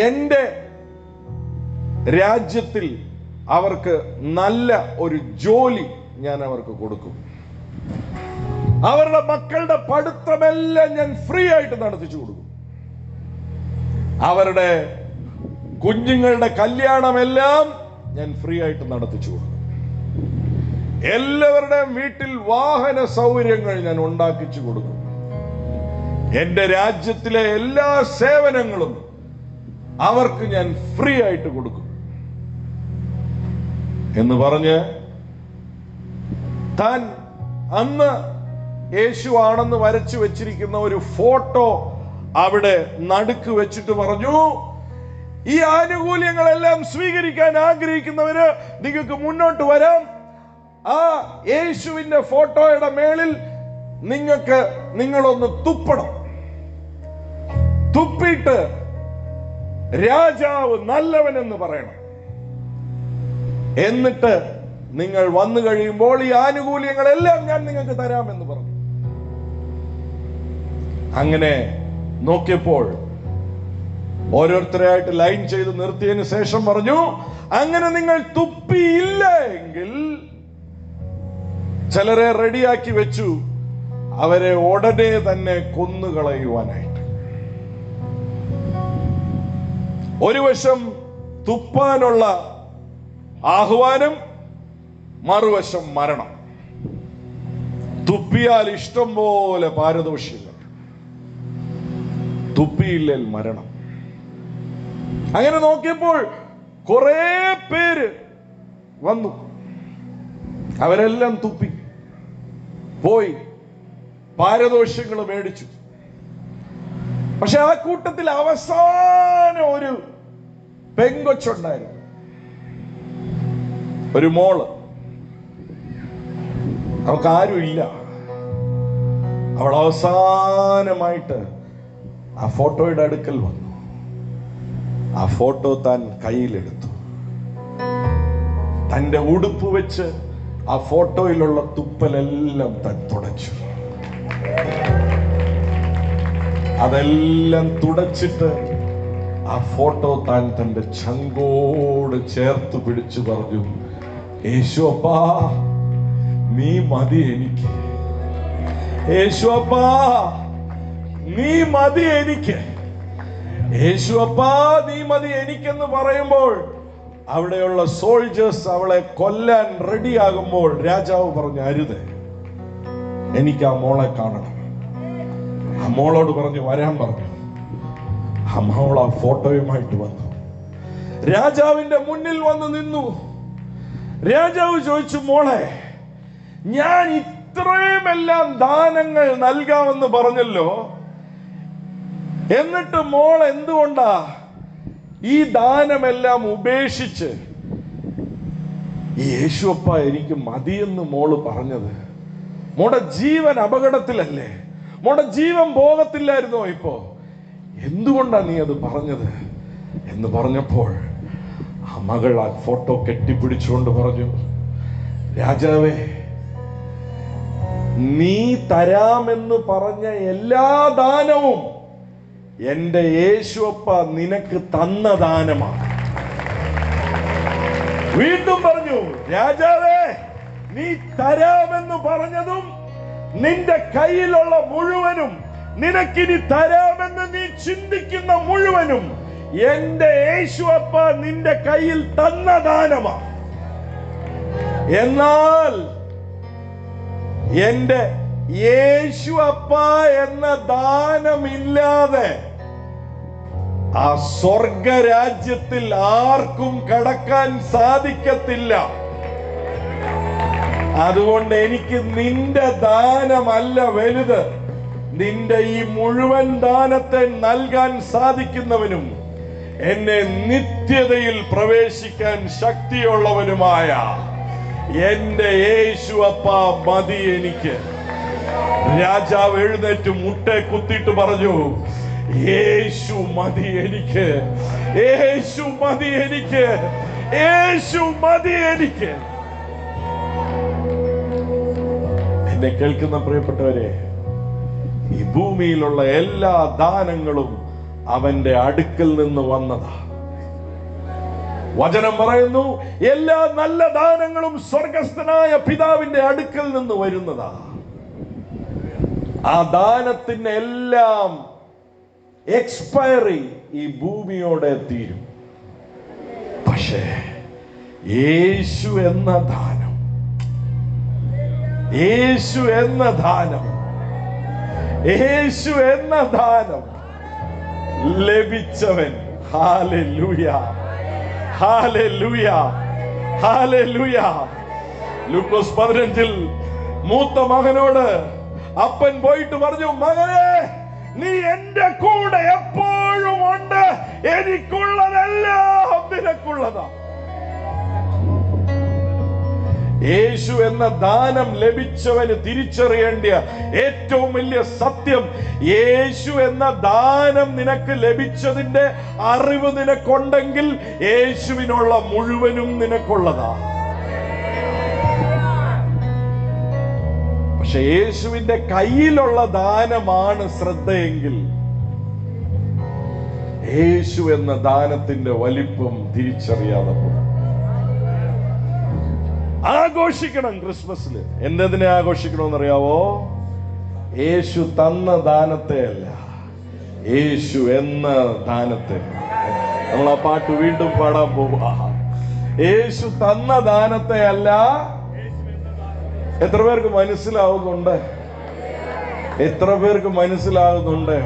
എന്റെ രാജ്യത്തിൽ അവർക്ക് നല്ല ഒരു ജോലി ഞാൻ അവർക്ക് കൊടുക്കും. അവരുടെ മക്കളുടെ പഠിത്തമെല്ലാം ഞാൻ ഫ്രീ ആയിട്ട് നടത്തിച്ചു കൊടുക്കും. അവരുടെ കുഞ്ഞുങ്ങളുടെ കല്യാണമെല്ലാം ഞാൻ ഫ്രീ ആയിട്ട് നടത്തിച്ചു കൊടുക്കും. എല്ലാവരുടെയും വീട്ടിൽ വാഹന സൗകര്യങ്ങൾ ഞാൻ ഉണ്ടാക്കിച്ചു കൊടുക്കും. എന്റെ രാജ്യത്തിലെ എല്ലാ സേവനങ്ങളും അവർക്ക് ഞാൻ ഫ്രീ ആയിട്ട് കൊടുക്കും എന്ന് പറഞ്ഞ് താൻ അന്ന് യേശു ആണെന്ന് വരച്ചു വെച്ചിരിക്കുന്ന ഒരു ഫോട്ടോ അവിടെ നടുക്ക് വെച്ചിട്ട് പറഞ്ഞു, ഈ ആനുകൂല്യങ്ങളെല്ലാം സ്വീകരിക്കാൻ ആഗ്രഹിക്കുന്നവര് നിങ്ങൾക്ക് മുന്നോട്ട് വരാം. ആ യേശുവിന്റെ ഫോട്ടോയുടെ മേളിൽ നിങ്ങളൊന്ന് തുപ്പണം. തുപ്പിയിട്ട് രാജാവ് നല്ലവനെന്ന് പറയണം. എന്നിട്ട് നിങ്ങൾ വന്നു കഴിയുമ്പോൾ ഈ ആനുകൂല്യങ്ങളെല്ലാം ഞാൻ നിങ്ങൾക്ക് തരാമെന്ന് പറഞ്ഞു. അങ്ങനെ നോക്കിയപ്പോൾ ഓരോരുത്തരായിട്ട് ലൈൻ ചെയ്ത് നിർത്തിയതിനു ശേഷം പറഞ്ഞു, അങ്ങനെ നിങ്ങൾ തുപ്പിയില്ല എങ്കിൽ ചിലരെ റെഡിയാക്കി വെച്ചു അവരെ ഉടനെ തന്നെ കൊന്നുകളയുവാനായിട്ട്. ഒരു വശം തുപ്പാനുള്ള ആഹ്വാനം, മറുവശം മരണം. തുപ്പിയാൽ ഇഷ്ടം പോലെ പാരിതോഷികങ്ങൾ, തുപ്പിയില്ലേൽ മരണം. അങ്ങനെ നോക്കിയപ്പോൾ കുറെ പേര് വന്നു. അവരെല്ലാം തുപ്പി പോയി പാരിതോഷികങ്ങൾ മേടിച്ചു. പക്ഷെ ആ കൂട്ടത്തിൽ അവസാനം ഒരു പെങ്കൊച്ചുണ്ടായിരുന്നു, ഒരു മോള്. അവൾക്ക് ആരുമില്ല. അവൾ അവസാനമായിട്ട് ആ ഫോട്ടോയുടെ അടുക്കൽ വന്നു. ആ ഫോട്ടോ താൻ കയ്യിലെടുത്തു. തന്റെ ഉടുപ്പ് വെച്ച് ആ ഫോട്ടോയിലുള്ള തുപ്പലെല്ലാം താൻ തുടച്ചു. അതെല്ലാം തുടച്ചിട്ട് ആ ഫോട്ടോ താൻ തന്റെ ചങ്കോട് ചേർത്ത് പിടിച്ചു പറഞ്ഞു, യേശുവപ്പാ നീ മതി എനിക്ക്, യേശുവപ്പാ നീ മതി എനിക്ക്, യേശുവപ്പാ നീ മതി എനിക്കെന്ന് പറയുമ്പോൾ അവിടെയുള്ള സോൾജേഴ്സ് അവളെ കൊല്ലാൻ റെഡിയാകുമ്പോൾ രാജാവ് പറഞ്ഞു, അരുത്, എനിക്ക് ആ മോളെ കാണണം. ആ മോളോട് പറഞ്ഞു വരാൻ പറഞ്ഞു. ആ മോൾ ആ ഫോട്ടോയുമായിട്ട് വന്നു, രാജാവിന്റെ മുന്നിൽ വന്ന് നിന്നു. രാജാവ് ചോദിച്ചു, മോളെ ഞാൻ ഇത്രയും എല്ലാം ദാനങ്ങൾ നൽകാമെന്ന് പറഞ്ഞല്ലോ, എന്നിട്ട് മോൾ എന്തുകൊണ്ടാ ഈ ദാനമെല്ലാം ഉപേക്ഷിച്ച് ഈ യേശുവപ്പ എനിക്ക് മതിയെന്ന് മോള് പറഞ്ഞത്? മോളുടെ ജീവൻ അപകടത്തിലല്ലേ? മോടെ ജീവൻ പോകത്തില്ലായിരുന്നോ ഇപ്പോ? എന്തുകൊണ്ടാ നീ അത് പറഞ്ഞത് എന്ന് പറഞ്ഞപ്പോൾ ആ മകൾ ആ ഫോട്ടോ കെട്ടിപ്പിടിച്ചുകൊണ്ട് പറഞ്ഞു, രാജാവേ, നീ തരാമെന്ന് പറഞ്ഞ എല്ലാ ദാനവും എന്റെ യേശുവപ്പ നിനക്ക് തന്ന ദാനമാണ്. വീണ്ടും പറഞ്ഞു, രാജാവേ, നീ തരാമെന്ന് പറഞ്ഞതും നിന്റെ കയ്യിലുള്ള മുഴുവനും, നിനക്കിനി തരാമെന്ന് നീ ചിന്തിക്കുന്ന മുഴുവനും എന്റെ യേശുവപ്പ നിന്റെ കയ്യിൽ തന്ന ദാനമാണ്. എന്നാൽ എന്റെ യേശുവപ്പ എന്ന ദാനമില്ലാതെ ആ സ്വർഗരാജ്യത്തിൽ ആർക്കും കടക്കാൻ സാധിക്കത്തില്ല. അതുകൊണ്ട് എനിക്ക് നിന്റെ ദാനമല്ല വലുത്, നിന്റെ ഈ മുഴുവൻ ദാനത്തെ നൽകാൻ സാധിക്കുന്നവനും എന്നെ നിത്യതയിൽ പ്രവേശിക്കാൻ ശക്തിയുള്ളവനുമായ എന്റെ യേശുവപ്പ മതി എനിക്ക്. രാജാവ് എഴുന്നേറ്റ് മുട്ടെ കുത്തിയിട്ട് പറഞ്ഞു, യേശു മതി എനിക്ക്, യേശു മതി എനിക്ക്, യേശു മതി എനിക്ക്. എന്നെ കേൾക്കുന്ന പ്രിയപ്പെട്ടവരെ, ഈ ഭൂമിയിലുള്ള എല്ലാ ദാനങ്ങളും അവന്റെ അടുക്കൽ നിന്ന് വന്നതാ. വചനം പറയുന്നു, എല്ലാ നല്ല ദാനങ്ങളും സ്വർഗസ്ഥനായ പിതാവിന്റെ അടുക്കൽ നിന്ന് വരുന്നതാ. ആ ദാനത്തിന് എല്ലാം എക്സ്പയറി ഈ ഭൂമിയോടെ തീരും. പക്ഷേ യേശു എന്ന ദാനം, യേശു എന്ന ദാനം, യേശു എന്ന ദാനം ലഭിച്ചവൻ, ഹല്ലേലൂയ, ഹല്ലേലൂയ, ഹല്ലേലൂയ. ലൂക്കോസ് 15 മൂത്ത മകനോട് അപ്പൻ പോയിട്ട് പറഞ്ഞു, മകനെ, നീ എന്റെ കൂടെ എപ്പോഴും ഉണ്ട്, എനിക്കുള്ളതെല്ലാം നിനക്കുള്ളതാ. യേശു എന്ന ദാനം ലഭിച്ചവന് തിരിച്ചറിയേണ്ട ഏറ്റവും വലിയ സത്യം, യേശു എന്ന ദാനം നിനക്ക് ലഭിച്ചതിന്റെ അറിവ് നിനക്കുണ്ടെങ്കിൽ യേശുവിനുള്ള മുഴുവനും നിനക്കുള്ളതാ. പക്ഷെ യേശുവിന്റെ കയ്യിലുള്ള ദാനമാണ് ശ്രദ്ധയെങ്കിൽ യേശു എന്ന ദാനത്തിന്റെ വലിപ്പം തിരിച്ചറിയാതെ പോകും. ആഘോഷിക്കണം ക്രിസ്മസിൽ. എന്തിനെ ആഘോഷിക്കണമെന്നറിയാവോ? യേശു തന്ന ദാനത്തെ അല്ല, യേശു എന്ന ദാനത്തെ. നമ്മൾ ആ പാട്ട് വീണ്ടും പാടാൻ പോവാ. യേശു തന്ന ദാനത്തെ അല്ല. എത്ര പേർക്ക് മനസ്സിലാവുന്നുണ്ട്? എത്ര പേർക്ക് മനസ്സിലാകുന്നുണ്ട്?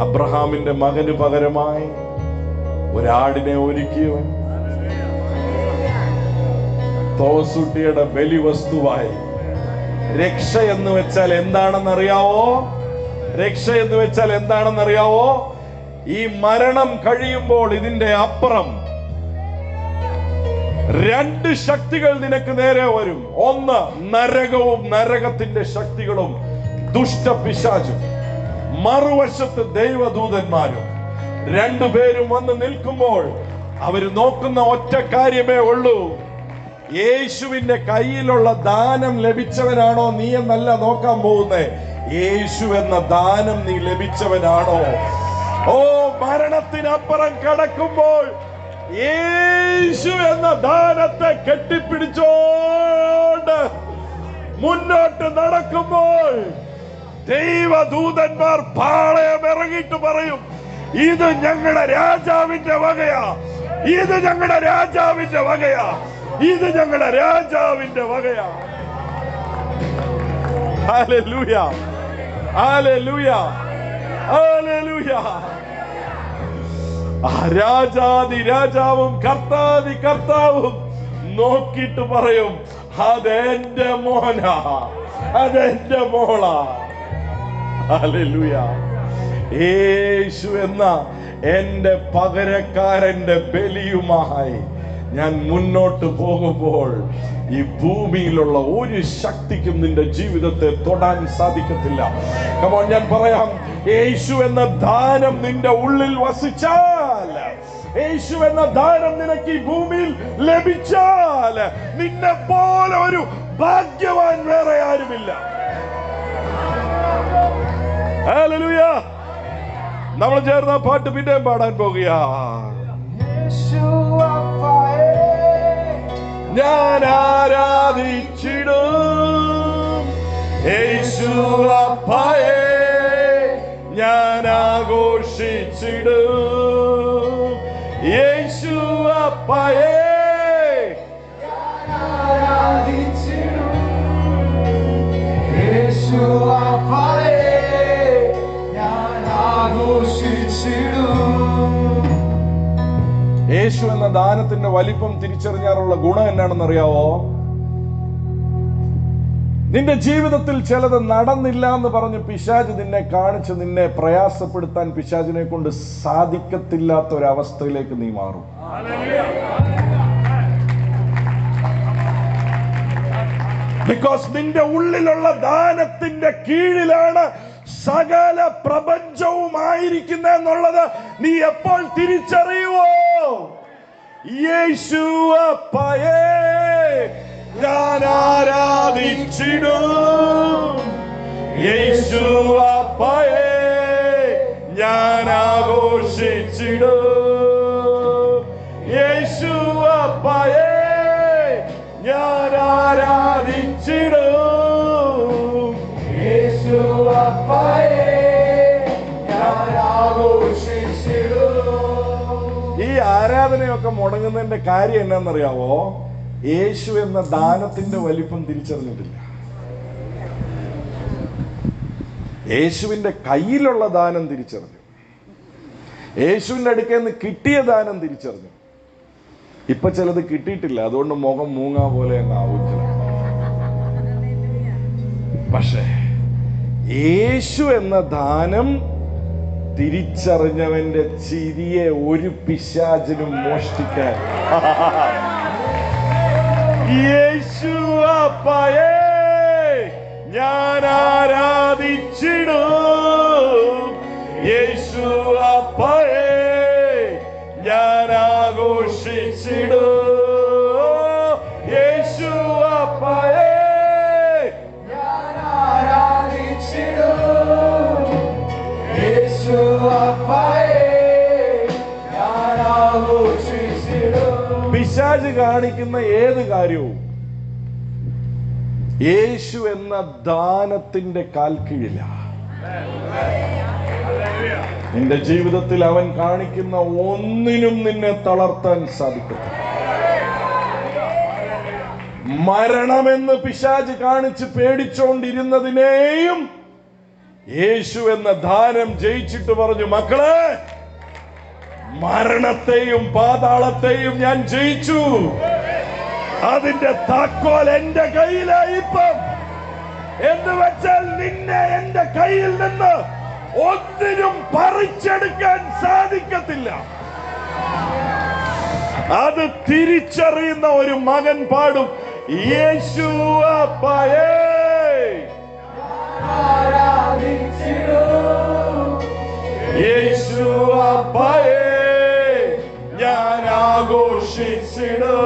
അബ്രഹാമിന്റെ മകന് പകരമായി ഒരാടിനെ ഒരുക്കിയവൻ, തോസുട്ടിയുടെ ബലിവസ്തുവായി. രക്ഷ എന്ന് വെച്ചാൽ എന്താണെന്നറിയാവോ? രക്ഷ എന്ന് വെച്ചാൽ എന്താണെന്നറിയാവോ? ഈ മരണം കഴിയുമ്പോൾ ഇതിന്റെ അപ്പുറം രണ്ട് ശക്തികൾ നിനക്ക് നേരെ വരും. ഒന്ന് നരകവും നരകത്തിന്റെ ശക്തികളും ദുഷ്ടപിശാചും, മറുവശത്ത് ദൈവദൂതന്മാരും. രണ്ടുപേരും വന്ന് നിൽക്കുമ്പോൾ അവര് നോക്കുന്ന ഒറ്റ കാര്യമേ ഉള്ളൂ, യേശുവിന്റെ കയ്യിലുള്ള ദാനം ലഭിച്ചവനാണോ നീ എന്നല്ല നോക്കാൻ പോകുന്നേ, യേശു എന്ന ദാനം നീ ലഭിച്ചവനാണോ. ഓ, മരണത്തിനപ്പുറം കടക്കുമ്പോൾ യേശു എന്ന ദാനത്തെ കെട്ടിപ്പിടിച്ചോണ്ട് മുന്നോട്ട് നടക്കുമ്പോൾ ദൈവദൂതന്മാർ പാളയം ഇറങ്ങിയിട്ട് പറയും, ഇത് ഞങ്ങളുടെ രാജാവിന്റെ വകയാ, ഇത് ഞങ്ങളുടെ രാജാവിന്റെ വകയാ, ഇത് ഞങ്ങളുടെ രാജാവിന്റെ വകയാ. Hallelujah, hallelujah, hallelujah. ആ രാജാതി രാജാവും കർത്താതി കർത്താവും നോക്കിയിട്ട് പറയും, അതെന്റെ മോനാ, അതെന്റെ മോളാ. ഹല്ലേലൂയ. യേശു എന്ന എന്റെ പകരക്കാരന്റെ ബലിയുമായി ഞാൻ മുന്നോട്ട് പോകുമ്പോൾ ഈ ഭൂമിയിലുള്ള ഒരു ശക്തിക്കും നിന്റെ ജീവിതത്തെ തൊടാൻ സാധിക്കത്തില്ല. കമോൺ, ഞാൻ പറയാം, യേശു എന്ന ദാനം നിന്റെ ഉള്ളിൽ വസിച്ചാൽ, യേശു എന്ന ദാനം നിനക്ക് ഈ ഭൂമിയിൽ ലഭിച്ചാൽ, നിന്നെ പോലെ ഒരു ഭാഗ്യവാൻ വേറെ ആരുമില്ല. ഹല്ലേലൂയ. നമ്മൾ ചേർന്ന പാട്ട് പിന്നെയും പാടാൻ പോകുക. ഞാൻ ആരാധിച്ചിടും യേശു അപ്പായേ, ഞാൻ ആഘോഷിച്ചിടും യേശു അപ്പായേ, ഞാൻ ആരാധിച്ചിടും യേശു അപ്പായേ, ഞാൻ ആഘോഷിച്ചിടും. യേശു എന്ന ദാനത്തിന്റെ വലിപ്പം തിരിച്ചറിഞ്ഞാലുള്ള ഗുണം എന്നാണെന്നറിയാവോ? നിന്റെ ജീവിതത്തിൽ ചിലത് നടന്നില്ല എന്ന് പറഞ്ഞ് പിശാച് നിന്നെ കാണിച്ച് നിന്നെ പ്രയാസപ്പെടുത്താൻ പിശാചിനെ കൊണ്ട് സാധിക്കത്തില്ലാത്ത ഒരവസ്ഥയിലേക്ക് നീ മാറും. ബിക്കോസ് നിന്റെ ഉള്ളിലുള്ള ദാനത്തിന്റെ കീഴിലാണ് സകല പ്രപഞ്ചവുമായിരിക്കുന്ന എന്നുള്ളത് നീ എപ്പോൾ തിരിച്ചറിയുവോ? യേശു അപ്പായേ, ഞാൻ ആരാധിച്ചിടും യേശു അപ്പായേ, ഞാൻ ആഘോഷിച്ചിടും യേശു അപ്പായേ, ഞാൻ ആരാധിച്ചിടും യേശു അപ്പായേ, ഞാൻ ആഘോഷിച്ചിടും. ഈ ആരാധനയൊക്കെ മുടങ്ങുന്നതിന്റെ കാര്യം എന്നാന്നറിയാവോ? യേശു എന്ന ദാനത്തിന്റെ വലിപ്പം തിരിച്ചറിഞ്ഞിട്ടില്ല. യേശുവിന്റെ കയ്യിലുള്ള ദാനം തിരിച്ചറിഞ്ഞു, യേശുവിന്റെ അടുക്കൽ നിന്ന് കിട്ടിയ ദാനം തിരിച്ചറിഞ്ഞു. ഇപ്പൊ ചിലത് കിട്ടിയിട്ടില്ല, അതുകൊണ്ട് മുഖം മൂങ്ങ പോലെ അങ്ങ് ആവുന്നില്ല. പക്ഷേ യേശു എന്ന ദാനം തിരിച്ചറിഞ്ഞവന്റെ ചിരിയെ ഒരു പിശാചിനും മോഷ്ടിക്കാൻ. യേശു അപ്പായേ, ഞാൻ ആരാധിച്ചിടും യേശു അപ്പായേ, ഞാൻ ആഘോഷിച്ചിടും യേശു അപ്പായേ, ഞാൻ ആരാധിച്ചിടും യേശു അപ്പായേ, ഞാൻ ആഘോഷിച്ചിടും. പിശാച് കാണിക്കുന്ന ഏത് കാര്യവും യേശു എന്ന ദാനത്തിന്റെ കാൽക്കീഴില. നിന്റെ ജീവിതത്തിൽ അവൻ കാണിക്കുന്ന ഒന്നിനും നിന്നെ തളർത്താൻ സാധിക്കത്തില്ല. മരണമെന്ന് പിശാച് കാണിച്ച് പേടിച്ചോണ്ടിരുന്നതിനെയും യേശു എന്ന ദാനം ജയിച്ചിട്ട് പറഞ്ഞു, മക്കളെ, മരണത്തെയും പാതാളത്തെയും ഞാൻ ജയിച്ചു, അതിന്റെ താക്കോൽ എന്റെ കയ്യിലായി ഇപ്പം. എന്ന് വെച്ചാൽ നിന്നെ എന്റെ കയ്യിൽ നിന്ന് ഒന്നിനും പറിച്ചെടുക്കാൻ സാധിക്കത്തില്ല. അത് തിരിച്ചറിയുന്ന ഒരു മകൻ പാടും, യേശു അപ്പായേ, യേശു അപ്പായേ, ഞാൻ ആഘോഷിച്ചിടും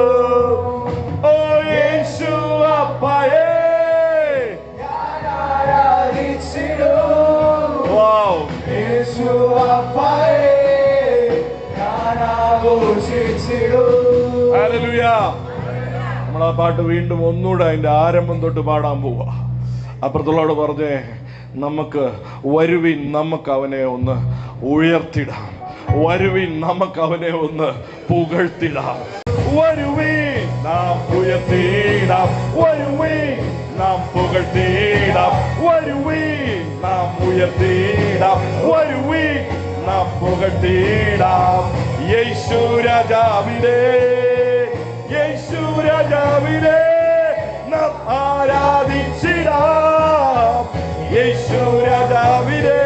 ഓ യേശു അപ്പായേ, ഞാൻ ആരാധിച്ചിടും. വൗ, യേശു അപ്പായേ, ഞാൻ ആഘോഷിച്ചിടും. ഹല്ലേലൂയ. നമ്മൾ ആ പാട്ട് വീണ്ടും ഒന്നുകൂടെ അതിന്റെ ആരംഭം തൊട്ട് പാടാൻ പോവാ. അപ്പുറത്തുള്ളവരോട് പറഞ്ഞേ, നമുക്ക് വരുവിൻ, നമുക്ക് അവനെ ഒന്ന് ഉയർത്തിടാം, വരുവിൻ, നമുക്ക് അവനെ ഒന്ന് പുകഴ്ത്തിടാം. വരുവിൻ, നാം ഉയർത്തിടാം, വരുവിൻ, നാം പുകഴ്ത്തിടാം, വരുവിൻ, നാം ഉയർത്തിടാം, വരുവിൻ, നാം പുകഴ്ത്തിടാം. യേശു രാജാവിനെ, യേശു രാജാവിനെ നാം ആരാധിച്ചിടാം, യേശു രാജാവിനെ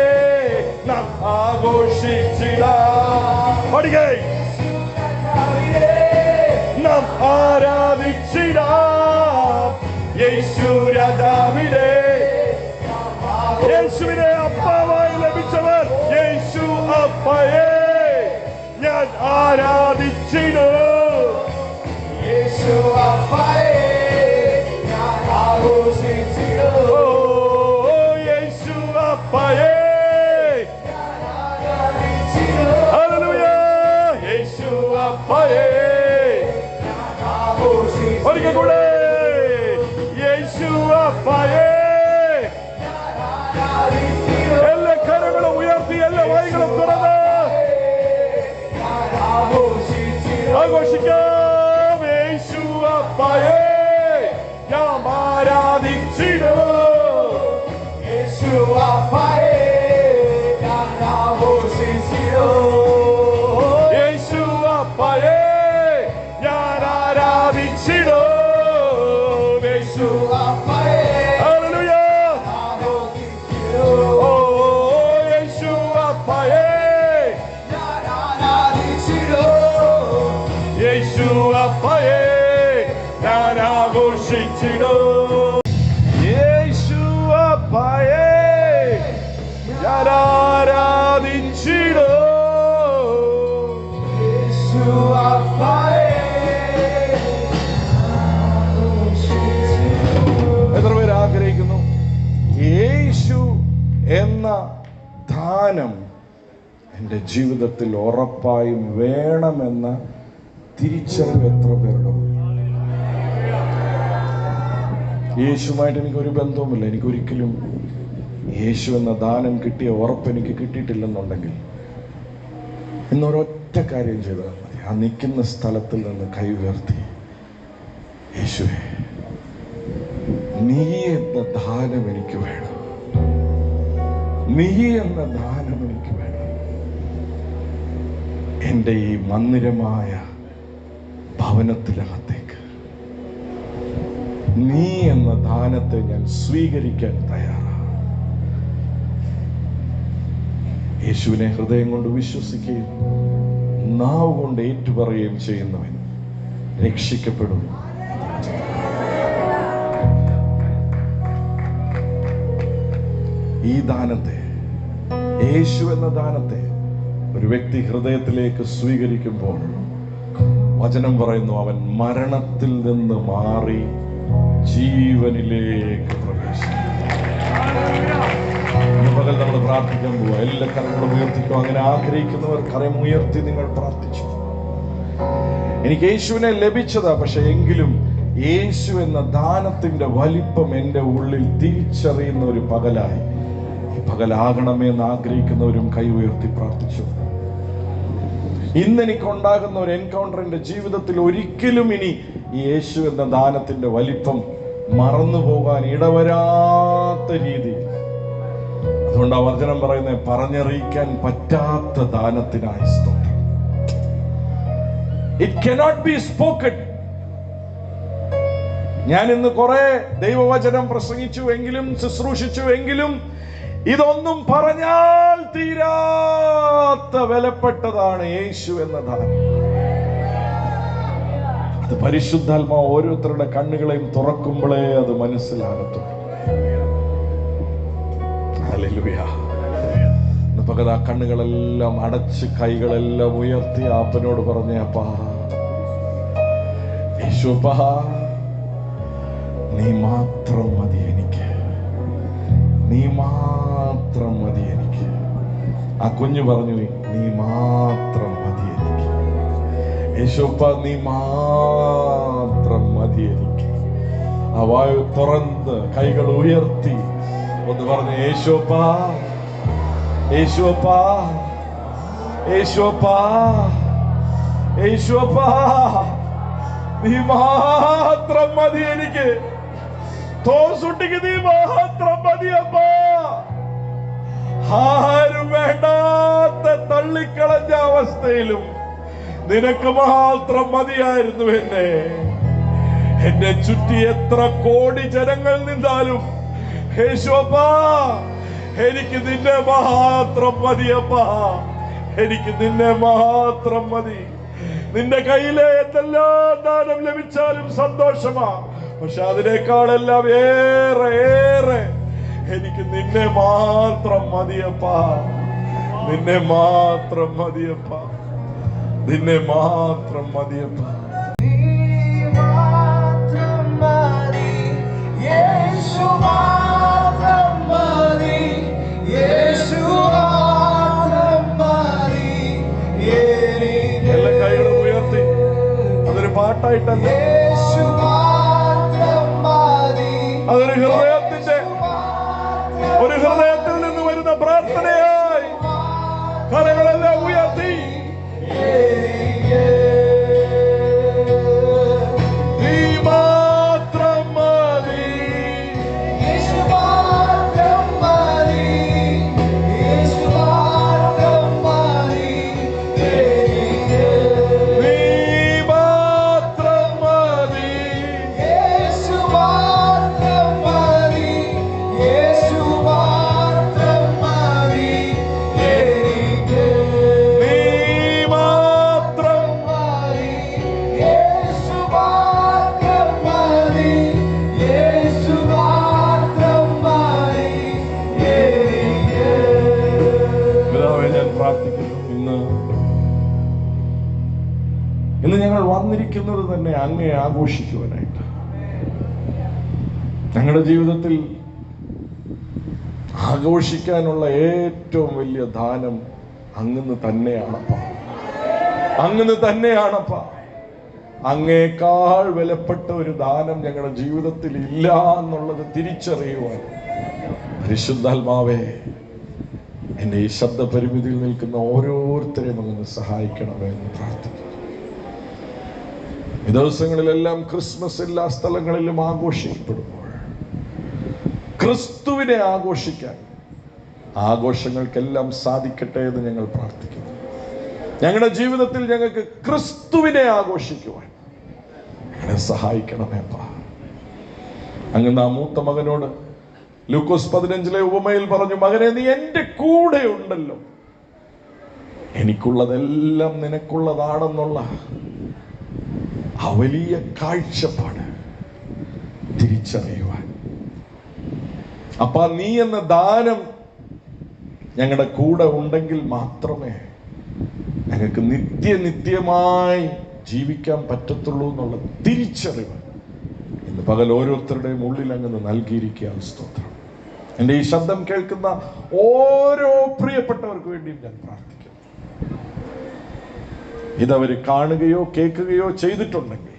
നാം ആഘോഷിച്ചിടാം. ആരാധിച്ചിടാം യേശു രാജാവിനെ. യേശുവിനെ അപ്പാവായി ലഭിച്ചവർ യേശു അപ്പയെ ഞാൻ ആരാധിച്ചിടും. യേശു അപ്പയെ ഞാൻ ആഘോഷിച്ചിടും. ഓ യേശു അപ്പയെ ഹല്ലേലൂയ. യേശു അപ്പയെ ഒരിക്കൽ കൂടെ യേശു അപ്പയെ. എല്ലാ കരങ്ങളും ഉയർത്തി എല്ലാ വഴികളും തുറന്ന് ആഘോഷിക്കാം. യേശു അപ്പയെ ഞാൻ ആരാധിച്ചിടും. യേശു അപ്പയെ ഞാൻ ആഘോഷിച്ചിടും. യേശു അപ്പയെ ഞാൻ ആരാധിച്ചിടും. യേശു അപ്പയെ ഹല്ലേലൂയ. ആഘോഷിച്ചിടും. ഓ യേശു അപ്പയെ ഞാൻ ആരാധിച്ചിടും. യേശു അപ്പയെ ഞാൻ ആഘോഷിച്ചിടും. യേശു അപ്പയെ ഞാൻ ആരാധിച്ചിടും. യേശു അപ്പയെ എത്ര പേര് ആഗ്രഹിക്കുന്നു യേശു എന്ന ദാനം എൻ്റെ ജീവിതത്തിൽ ഉറപ്പായും വേണമെന്ന തിരിച്ചറിവ് എത്ര പേരുടെ ഉള്ളിൽ? യേശുമായിട്ട് എനിക്കൊരു ബന്ധവുമില്ല, എനിക്കൊരിക്കലും യേശു എന്ന ദാനം കിട്ടിയ ഉറപ്പ് എനിക്ക് കിട്ടിയിട്ടില്ലെന്നുണ്ടെങ്കിൽ ഇന്നൊരൊറ്റ കാര്യം ചെയ്താൽ മതി. ആ നിൽക്കുന്ന സ്ഥലത്തിൽ നിന്ന് കൈ ഉയർത്തി, യേശുവേ നീ എന്ന ദാനം എനിക്ക് വേണം, നീ എന്ന ദാനം എനിക്ക് വേണം. എൻ്റെ ഈ മന്ദിരമായ ഭവനത്തിനകത്തേക്ക് നീ എന്ന ദാനത്തെ ഞാൻ സ്വീകരിക്കാൻ തയ്യാറാണ്. യേശുവിനെ ഹൃദയം കൊണ്ട് വിശ്വസിക്കുകയും നാവ് കൊണ്ട് ഏറ്റുപറയുകയും ചെയ്യുന്നവൻ രക്ഷിക്കപ്പെടും. ഈ ദാനത്തെ, യേശു എന്ന ദാനത്തെ ഒരു വ്യക്തി ഹൃദയത്തിലേക്ക് സ്വീകരിക്കുമ്പോൾ വചനം പറയുന്നു, അവൻ മരണത്തിൽ നിന്ന് മാറി ജീവനിലേക്ക് പ്രവേശിക്കും. പകൽ നമ്മൾ പ്രാർത്ഥിക്കാൻ പോവുക. എല്ലാ കരങ്ങളും ഉയർത്തിക്കും. അങ്ങനെ ആഗ്രഹിക്കുന്നവർ കരമുയർത്തി നിങ്ങൾ പ്രാർത്ഥിച്ചു. എനിക്ക് യേശുവിനെ ലഭിച്ചതാ, പക്ഷെ എങ്കിലും യേശു എന്ന ദാനത്തിന്റെ വലിപ്പം എൻ്റെ ഉള്ളിൽ തിരിച്ചറിയുന്ന ഒരു പകലായി ഈ പകലാകണമേ എന്ന് ആഗ്രഹിക്കുന്നവരും കൈ ഉയർത്തി പ്രാർത്ഥിച്ചു. ഇന്ന് എനിക്കുണ്ടാകുന്ന ഒരു എൻകൗണ്ടർ എൻ്റെ ജീവിതത്തിൽ ഒരിക്കലും ഇനി ഈ യേശു എന്ന ദാനത്തിന്റെ വലിപ്പം മറന്നു പോകാൻ ഇടവരാത്ത രീതിയിൽ. അതുകൊണ്ട് ആ വചനം പറയുന്നത്, പറഞ്ഞറിയിക്കാൻ പറ്റാത്ത ദാനത്തിനായി സ്തോത്രം. It cannot be spoken. ഞാൻ ഇന്ന് കുറെ ദൈവവചനം പ്രസംഗിച്ചു എങ്കിലും ശുശ്രൂഷിച്ചു എങ്കിലും ഇതൊന്നും പറഞ്ഞാൽ തീരാത്ത വിലപ്പെട്ടതാണ് യേശു എന്ന ദാനം. അത് പരിശുദ്ധാത്മാവ് ഓരോരുത്തരുടെ കണ്ണുകളെയും തുറക്കുമ്പോഴേ അത് മനസ്സിലാകത്തുള്ളൂ. ഹല്ലേലൂയ. പകൽ ആ കണ്ണുകളെല്ലാം അടച്ച് കൈകളെല്ലാം ഉയർത്തി അപ്പനോട് പറഞ്ഞ, അപ്പാ യേശുപ്പാ നീ മാത്രം മതി എനിക്ക്, നീ മാത്രം മതി എനിക്ക്. ആ കുഞ്ഞു പറഞ്ഞു, നീ മാത്രം മതി എനിക്ക് യേശുപ്പാ, നീ മാത്രം മതി എനിക്ക്. ആ വായു തുറന്ന് കൈകൾ ഉയർത്തി ഒന്ന് പറഞ്ഞു, യേശുപ്പാ യേശുപ്പാ യേശുപ്പാ യേശുപ്പാ നീ മാത്രം മതി എനിക്ക്. തോസുട്ടിക്ക് നീ മാത്രം മതിയപ്പാ. ആരും വേണ്ടാത്ത തള്ളിക്കളഞ്ഞ അവസ്ഥയിലും നിനക്ക് മാത്രം മതിയായിരുന്നു എന്നെ. എന്നെ ചുറ്റി എത്ര കോടി ജനങ്ങൾ നിന്നാലും യേശുപ്പാ എനിക്ക് നിന്നെ മാത്രം മതിയപ്പാ, എനിക്ക് നിന്നെ മാത്രം മതി. നിന്റെ കയ്യിലെ എന്തെല്ലാം ദാനം ലഭിച്ചാലും സന്തോഷമാ. പക്ഷെ അതിനേക്കാളെല്ലാം ഏറെ ഏറെ എനിക്ക് നിന്നെ മാത്രം മതിയപ്പാ. നിന്നെ മാത്രം മതിയപ്പാ. നിന്നെ മാത്രം മതിയപ്പാ. എല്ലാ കൈകളും ഉയർത്തി അതൊരു പാട്ടായിട്ടല്ല, അതൊരു ഹൃദയത്തിൽ നിന്ന് വരുന്ന പ്രാർത്ഥനയായി കരങ്ങളെല്ലാം ഉയർത്തി നീ മാത്രം മതി, ഇന്ന് ഞങ്ങൾ വന്നിരിക്കുന്നത് തന്നെ അങ്ങയെ ആഘോഷിക്കുവാനായിട്ട്. ഞങ്ങളുടെ ജീവിതത്തിൽ ആഘോഷിക്കാനുള്ള ഏറ്റവും വലിയ ദാനം അങ്ങ് തന്നെയാണപ്പാ. അങ്ങ് തന്നെയാണപ്പാ. അങ്ങേക്കാൾ വിലപ്പെട്ട ഒരു ദാനം ഞങ്ങളുടെ ജീവിതത്തിൽ ഇല്ല എന്നുള്ളത് തിരിച്ചറിയുവാൻ പരിശുദ്ധാത്മാവേ എന്റെ ഈ ശബ്ദ പരിമിതിയിൽ നിൽക്കുന്ന ഓരോരുത്തരെയും അങ്ങ് സഹായിക്കണമേ എന്ന് പ്രാർത്ഥിക്കുന്നു. ഈ ദിവസങ്ങളിലെല്ലാം ക്രിസ്മസ് എല്ലാ സ്ഥലങ്ങളിലും ആഘോഷിക്കപ്പെടുമ്പോൾ ക്രിസ്തുവിനെ ആഘോഷിക്കാൻ ആഘോഷങ്ങൾക്കെല്ലാം സാധിക്കട്ടെ എന്ന് ഞങ്ങൾ പ്രാർത്ഥിക്കുന്നു. ഞങ്ങളുടെ ജീവിതത്തിൽ ഞങ്ങൾക്ക് ക്രിസ്തുവിനെ ആഘോഷിക്കുവാൻ ഞങ്ങളെ സഹായിക്കണമേപ്പാ. അങ്ങ് ആ മൂത്ത മകനോട് ലൂക്കോസ് 15 ഉപമയിൽ പറഞ്ഞു, മകനെ നീ എന്റെ കൂടെ ഉണ്ടല്ലോ, എനിക്കുള്ളതെല്ലാം നിനക്കുള്ളതാണെന്നുള്ള ആ വലിയ കാഴ്ചപ്പാട് തിരിച്ചറിയുവാൻ. അപ്പൊ നീ എന്ന ദാനം ഞങ്ങളുടെ കൂടെ ഉണ്ടെങ്കിൽ മാത്രമേ ഞങ്ങൾക്ക് നിത്യമായി ജീവിക്കാൻ പറ്റത്തുള്ളൂ എന്നുള്ള തിരിച്ചറിവ് ഇന്ന് പകൽ ഓരോരുത്തരുടെയും ഉള്ളിൽ അങ്ങ് നൽകിയിരിക്കുകയാണ്. സ്തോത്രം. എൻ്റെ ഈ ശബ്ദം കേൾക്കുന്ന ഓരോ പ്രിയപ്പെട്ടവർക്ക് വേണ്ടിയും ഞാൻ പ്രാർത്ഥിക്കുന്നു. ഇതവർ കാണുകയോ കേൾക്കുകയോ ചെയ്തിട്ടുണ്ടെങ്കിൽ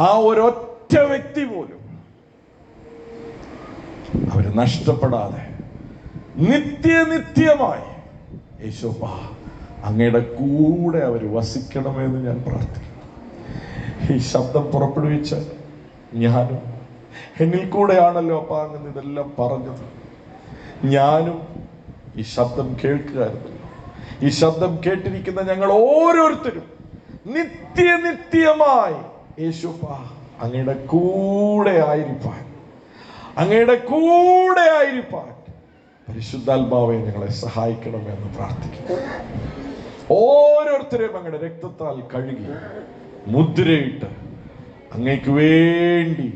ആ ഒരൊറ്റ വ്യക്തി പോലും അവര് നഷ്ടപ്പെടാതെ നിത്യമായി യേശുവ അങ്ങയുടെ കൂടെ അവർ വസിക്കണമെന്ന് ഞാൻ പ്രാർത്ഥിക്കുന്നു. ഈ ശബ്ദം പുറപ്പെടുവിച്ച ഞാനും എന്നിൽ കൂടെയാണല്ലോ അപ്പ അങ്ങനെ ഇതെല്ലാം പറഞ്ഞത്. ഞാനും ഈ ശബ്ദം കേൾക്കുകയായിരുന്നല്ലോ. ഈ ശബ്ദം കേട്ടിരിക്കുന്ന ഞങ്ങൾ ഓരോരുത്തരും നിത്യമായി യേശുവ അങ്ങയുടെ കൂടെ ആയിരിക്കാൻ പരിശുദ്ധാത്മാവെ ഞങ്ങളെ സഹായിക്കണമെന്ന് പ്രാർത്ഥിക്കുന്നു. ഓരോരുത്തരെയും അങ്ങയുടെ രക്തത്താൽ കഴുകി മുദ്രയിട്ട് അങ്ങേക്ക് വേണ്ടി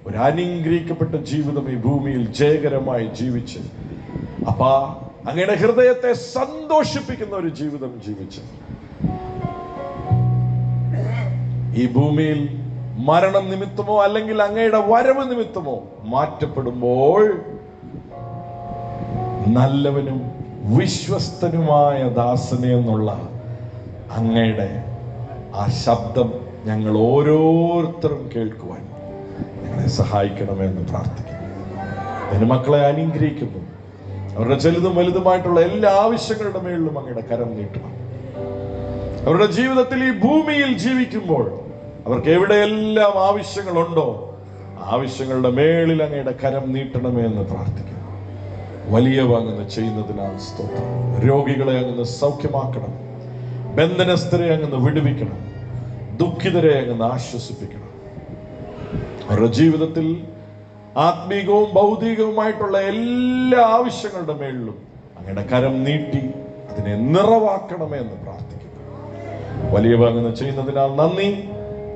ഒരു അനുഗ്രഹിക്കപ്പെട്ട ജീവിതം ഈ ഭൂമിയിൽ ജയകരമായി ജീവിച്ച് അപ്പാ അങ്ങയുടെ ഹൃദയത്തെ സന്തോഷിപ്പിക്കുന്ന ഒരു ജീവിതം ജീവിച്ച് ഈ ഭൂമിയിൽ മരണം നിമിത്തമോ അല്ലെങ്കിൽ അങ്ങയുടെ വരവ് നിമിത്തമോ മാറ്റപ്പെടുമ്പോൾ നല്ലവനും വിശ്വസ്തനുമായ ദാസനെ എന്നുള്ള അങ്ങയുടെ ആ ശബ്ദം ഞങ്ങൾ ഓരോരുത്തരും കേൾക്കുവാൻ ഞങ്ങളെ സഹായിക്കണമെന്ന് പ്രാർത്ഥിക്കുന്നു. എന്റെ മക്കളെ അനുഗ്രഹിക്കുന്നു. അവരുടെ ചെറുതും വലുതുമായിട്ടുള്ള എല്ലാ ആവശ്യങ്ങളുടെ മേളിലും അങ്ങയുടെ കരം നീട്ടണം. അവരുടെ ജീവിതത്തിൽ ഈ ഭൂമിയിൽ ജീവിക്കുമ്പോൾ അവർക്ക് എവിടെയെല്ലാം ആവശ്യങ്ങളുണ്ടോ ആവശ്യങ്ങളുടെ മേളിൽ അങ്ങയുടെ കരം നീട്ടണമേ എന്ന് പ്രാർത്ഥിക്കുന്നു. വലിയവ അങ്ങ് ചെയ്യുന്നതിനാൽ സ്തോത്രം. രോഗികളെ അങ്ങ് സൗഖ്യമാക്കണം. ബന്ധനസ്ഥരെ അങ്ങ് വിടുവിക്കണം. ദുഃഖിതരെ അങ്ങ് ആശ്വസിപ്പിക്കണം. അവരുടെ ജീവിതത്തിൽ ആത്മീകവും ഭൗതികവുമായിട്ടുള്ള എല്ലാ ആവശ്യങ്ങളുടെ മേളിലും അങ്ങയുടെ കരം നീട്ടി അതിനെ നിറവാക്കണമേ എന്ന് പ്രാർത്ഥിക്കുന്നു. വലിയവ അങ്ങ് ചെയ്യുന്നതിനാൽ നന്ദി.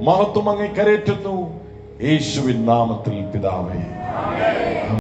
മഹത്വം അങ്ങ് കരേറ്റുന്നു. യേശുവിൻ നാമത്തിൽ പിതാവേ.